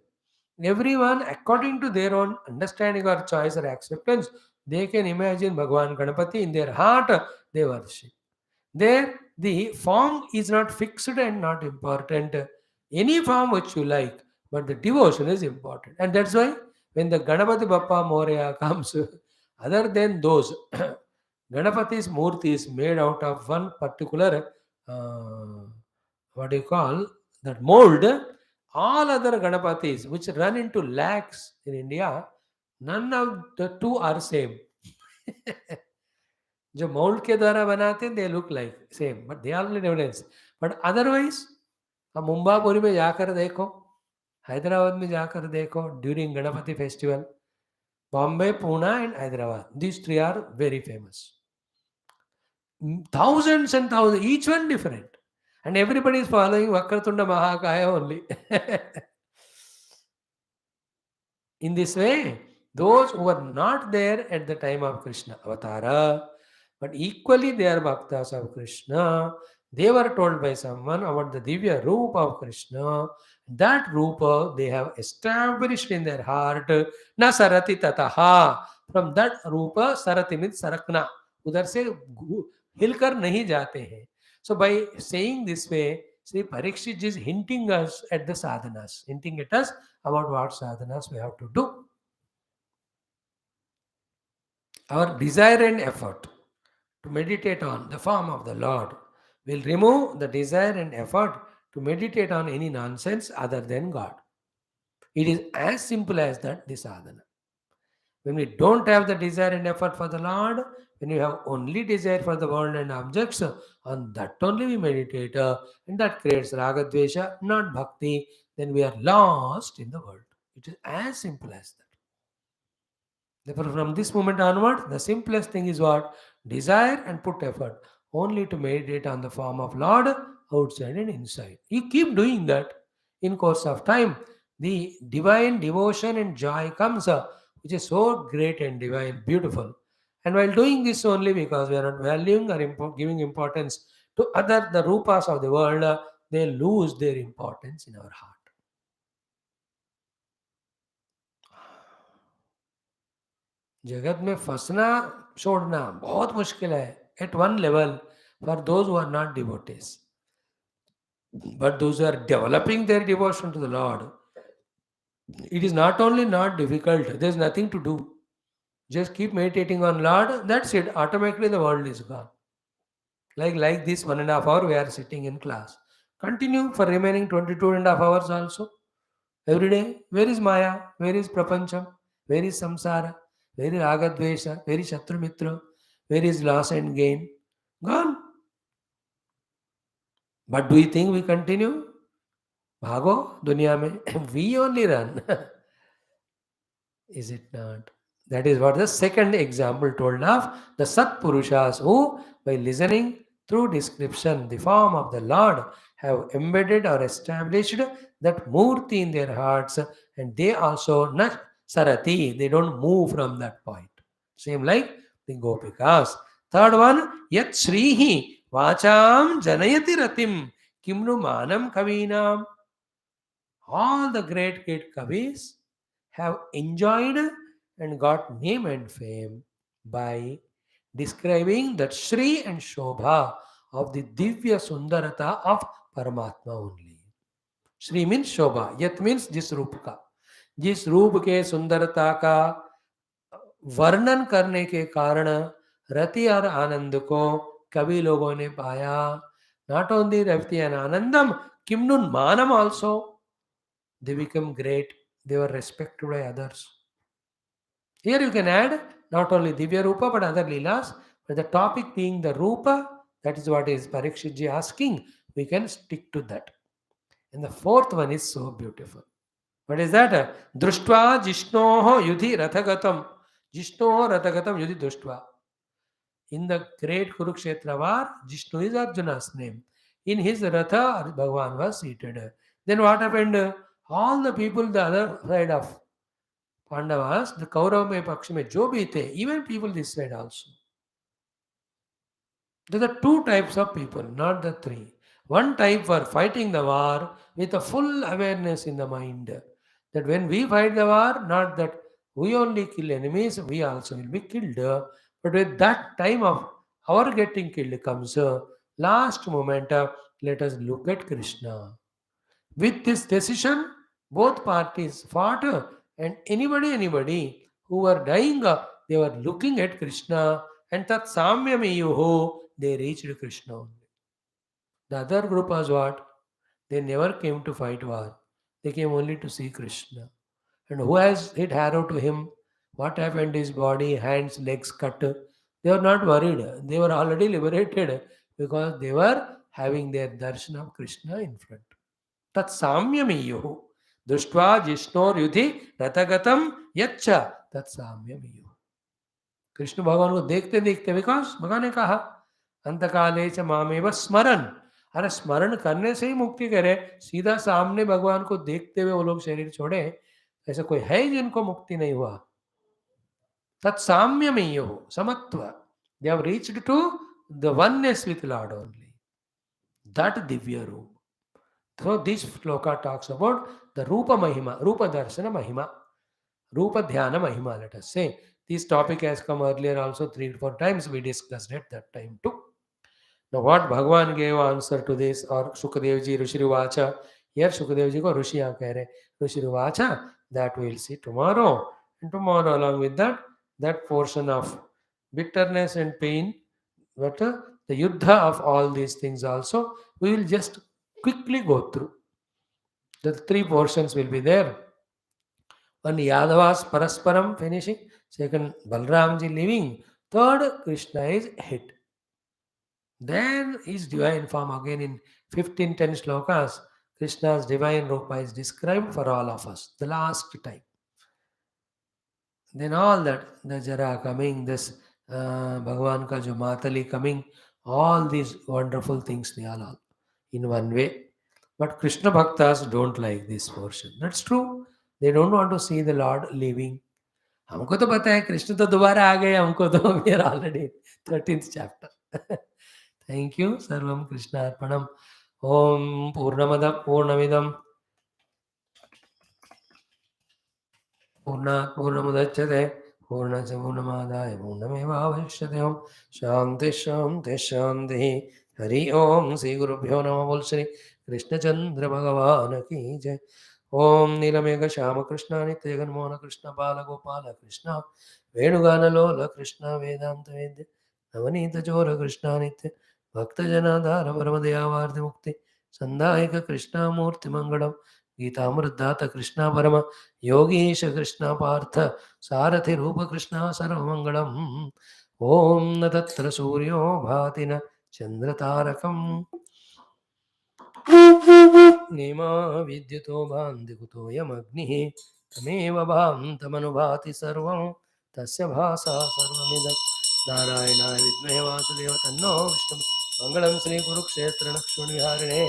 Everyone, according to their own understanding or choice or acceptance, they can imagine Bhagavan Ganapati in their heart, they worship. There, the form is not fixed and not important. Any form which you like, but the devotion is important. And that's why when the Ganapati Bappa Moria comes, other than those, Ganapati's Murti is made out of one particular, what do you call, that mold. All other Ganapatis, which run into lakhs in India, none of the two are same. जो mould के द्वारा बनाते हैं, they look like same, but they are difference. But otherwise हम मुंबापुरी में जाकर देखो, हैदराबाद में जाकर देखो during Ganapati festival, Bombay, Pune and Hyderabad, these three are very famous. Thousands and thousands, each one different. And everybody is following Vakratunda Mahakaya only. In this way, those who were not there at the time of Krishna Avatara, but equally they are bhaktas of Krishna, they were told by someone about the Divya Rupa of Krishna. That Rupa they have established in their heart. Na sarati tataha. From that Rupa, sarati means sarakna. उधर से हिलकर नहीं जाते हैं. So by saying this way, Sri Parikshit is hinting us at the sadhanas, hinting at us about what sadhanas we have to do. Our desire and effort to meditate on the form of the Lord will remove the desire and effort to meditate on any nonsense other than God. It is as simple as that, the sadhana. When we don't have the desire and effort for the Lord, when we have only desire for the world and objects, on that only we meditate, and that creates raga dvesha, not bhakti, then we are lost in the world. It is as simple as that. Therefore, from this moment onward, the simplest thing is what? Desire and put effort only to meditate on the form of Lord outside and inside. You keep doing that. In course of time, the divine devotion and joy comes up, which is so great and divine, beautiful. And while doing this only because we are not valuing or giving importance to the rupas of the world, they lose their importance in our heart. जगत में फंसना छोड़ना बहुत मुश्किल है at one level for those who are not devotees. But those who are developing their devotion to the Lord, it is not only not difficult, there is nothing to do. Just keep meditating on Lord, that's it. Automatically the world is gone. Like this 1.5 hour we are sitting in class. Continue for remaining 22.5 hours also. Every day, where is Maya? Where is Prapancham? Where is Samsara? Where is Ragadvesha? Where is Shatru Mitra? Where is loss and gain? Gone. But do you think we continue? भागो दुनिया में. We only run. Is it not? That is what the second example told of the Satpurushas who, by listening through description, the form of the Lord, have embedded or established that Murti in their hearts, and they also not sarati, they don't move from that point. Same like the Gopikas. Third one, Yat Srihi Vacham Janayati Ratim Kimnu Manam Kavinam. All the great Kavis have enjoyed and got name and fame by describing that Shri and Shobha of the Divya Sundarata of Paramatma only. Shri means Shobha, Yat means जिस रूप का, जिस रूप के सुंदरता का वर्णन करने के कारण रति और आनंद को कवि लोगों ने पाया. Not only rati and anandam, kimnun manam also. They become great, they were respected by others. Here you can add not only Divya Rupa but other Leelas, but the topic being the Rupa, that is what is Parikshitji asking, we can stick to that. And the fourth one is so beautiful. What is that? Društva Jishnoho Yudhi Rathagatam. Jishnoho Rathagatam Yudhi Društva. In the great Kurukshetra war, Jishnu is Arjuna's name. In his Ratha, Bhagavan was seated. Then what happened? All the people the other side of Pandavas, the Kaurav mein Paksh mein jo bhi the, even people this side also. There are two types of people, not the three. One type for fighting the war with a full awareness in the mind. That when we fight the war, not that we only kill enemies, we also will be killed. But with that time of our getting killed comes, last moment, let us look at Krishna. With this decision, both parties fought, and anybody who were dying, they were looking at Krishna, and that Samyamiyuho, they reached Krishna only. The other group was what? They never came to fight war. They came only to see Krishna. And who has hit arrow to him? What happened? His body, hands, legs cut. They were not worried. They were already liberated because they were having their darshan of Krishna in front. तत्साम्यमीयुः दृष्ट्वा जिष्णोर्युधि रथगतम यच्च तत्साम्यमीयुः. कृष्ण भगवान को देखते देखते, because भगवान ने कहा अंतकाले च मामेव स्मरण. अरे स्मरण करने से ही मुक्ति करे, सीधा सामने भगवान को देखते हुए वो लोग शरीर छोड़े, ऐसा कोई है जिनको मुक्ति नहीं हुआ. तत्साम्यमीयुः समत्व. They have reached to the oneness with lord only. That दिव्य रूप. So this shloka talks about the Rupa Mahima, Rupa Darshana Mahima, Rupa Dhyana Mahima, let us say. This topic has come earlier also 3 or 4 times. We discussed it that time too. Now what Bhagavan gave answer to this, or Shukadevji, Rushirivacha. Here Shukadevji ko Rushiya keh rahe. Rushirivacha, that we will see tomorrow. And tomorrow along with that, that portion of bitterness and pain, but the yuddha of all these things also, we will just quickly go through. The 3 portions will be there. One Yadavas Parasparam finishing, second Balramji living, third Krishna is hit. Then his divine form again in 15-10 slokas, Krishna's divine rupa is described for all of us, the last time. Then all that, the Jara coming, this Bhagavan ka jo Matali coming, all these wonderful things they all in one way. But Krishna Bhaktas don't like this portion. That's true. They don't want to see the Lord leaving. हमको तो पता है कृष्ण तो दोबारा आ गए, हमको तो we are already 13th chapter. Thank you. सर्वम कृष्णार्पणम. ओम पूर्णमद पूर्णमिदम पूर्णात् पूर्णमुदच्यते पूर्णस्य पूर्णमादाय पूर्णमेवावशिष्यते. ओम शांति शांति शांति. हरि ओम. श्री गुरुभ्यो नमः. बोल श्री कृष्णचंद्र भगवान की जय. ओम नीलमेघ श्याम कृष्ण नित्य जगन्मोहन कृष्ण बाल गोपाल कृष्ण वेणुगान लोल कृष्ण वेदांत वेद्य नवनीत चोर कृष्ण नित्य भक्त जनाधार परम दयावार्ति मुक्ति संदायक कृष्ण मूर्ति मंगलम गीतामृतदात कृष्ण परम योगीश कृष्ण पार्थ सारथि रूप कृष्ण सर्वमंगलम. ओम न तत्र सूर्यो भाति न चंद्रतारकम् नेमा विद्युतो भान्तिकुतो यमग्निः तमेव भान्तमनुभाति सर्वं तस्य भासा सर्वमिदं नारायणाय विद्महे वासुदेव तन्नो विष्णु मंगलम श्री कुरुक्षेत्र नक्षुणविहारिणे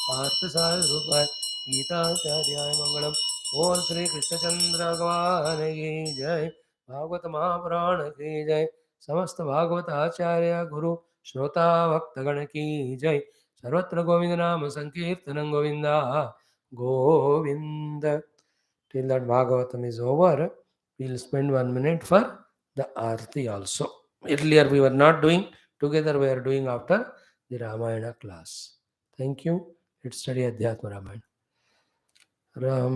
पार्थसाररूपाय गीताचार्याय मंगलम ओम श्री कृष्णचंद्र भगवान की जय भागवत महापुराण की जय समस्त भागवत आचार्य गुरु श्रोता भक्तगण की जय सर्वत्र गोविंद नाम संकीर्तनं Govinda Govind. Till that Bhagavatam is over, we'll spend 1 minute for the Aarti also. Earlier we were not doing, together we are doing after the Ramayana class. Thank you. Let's study Adhyatma Ramayana. Ram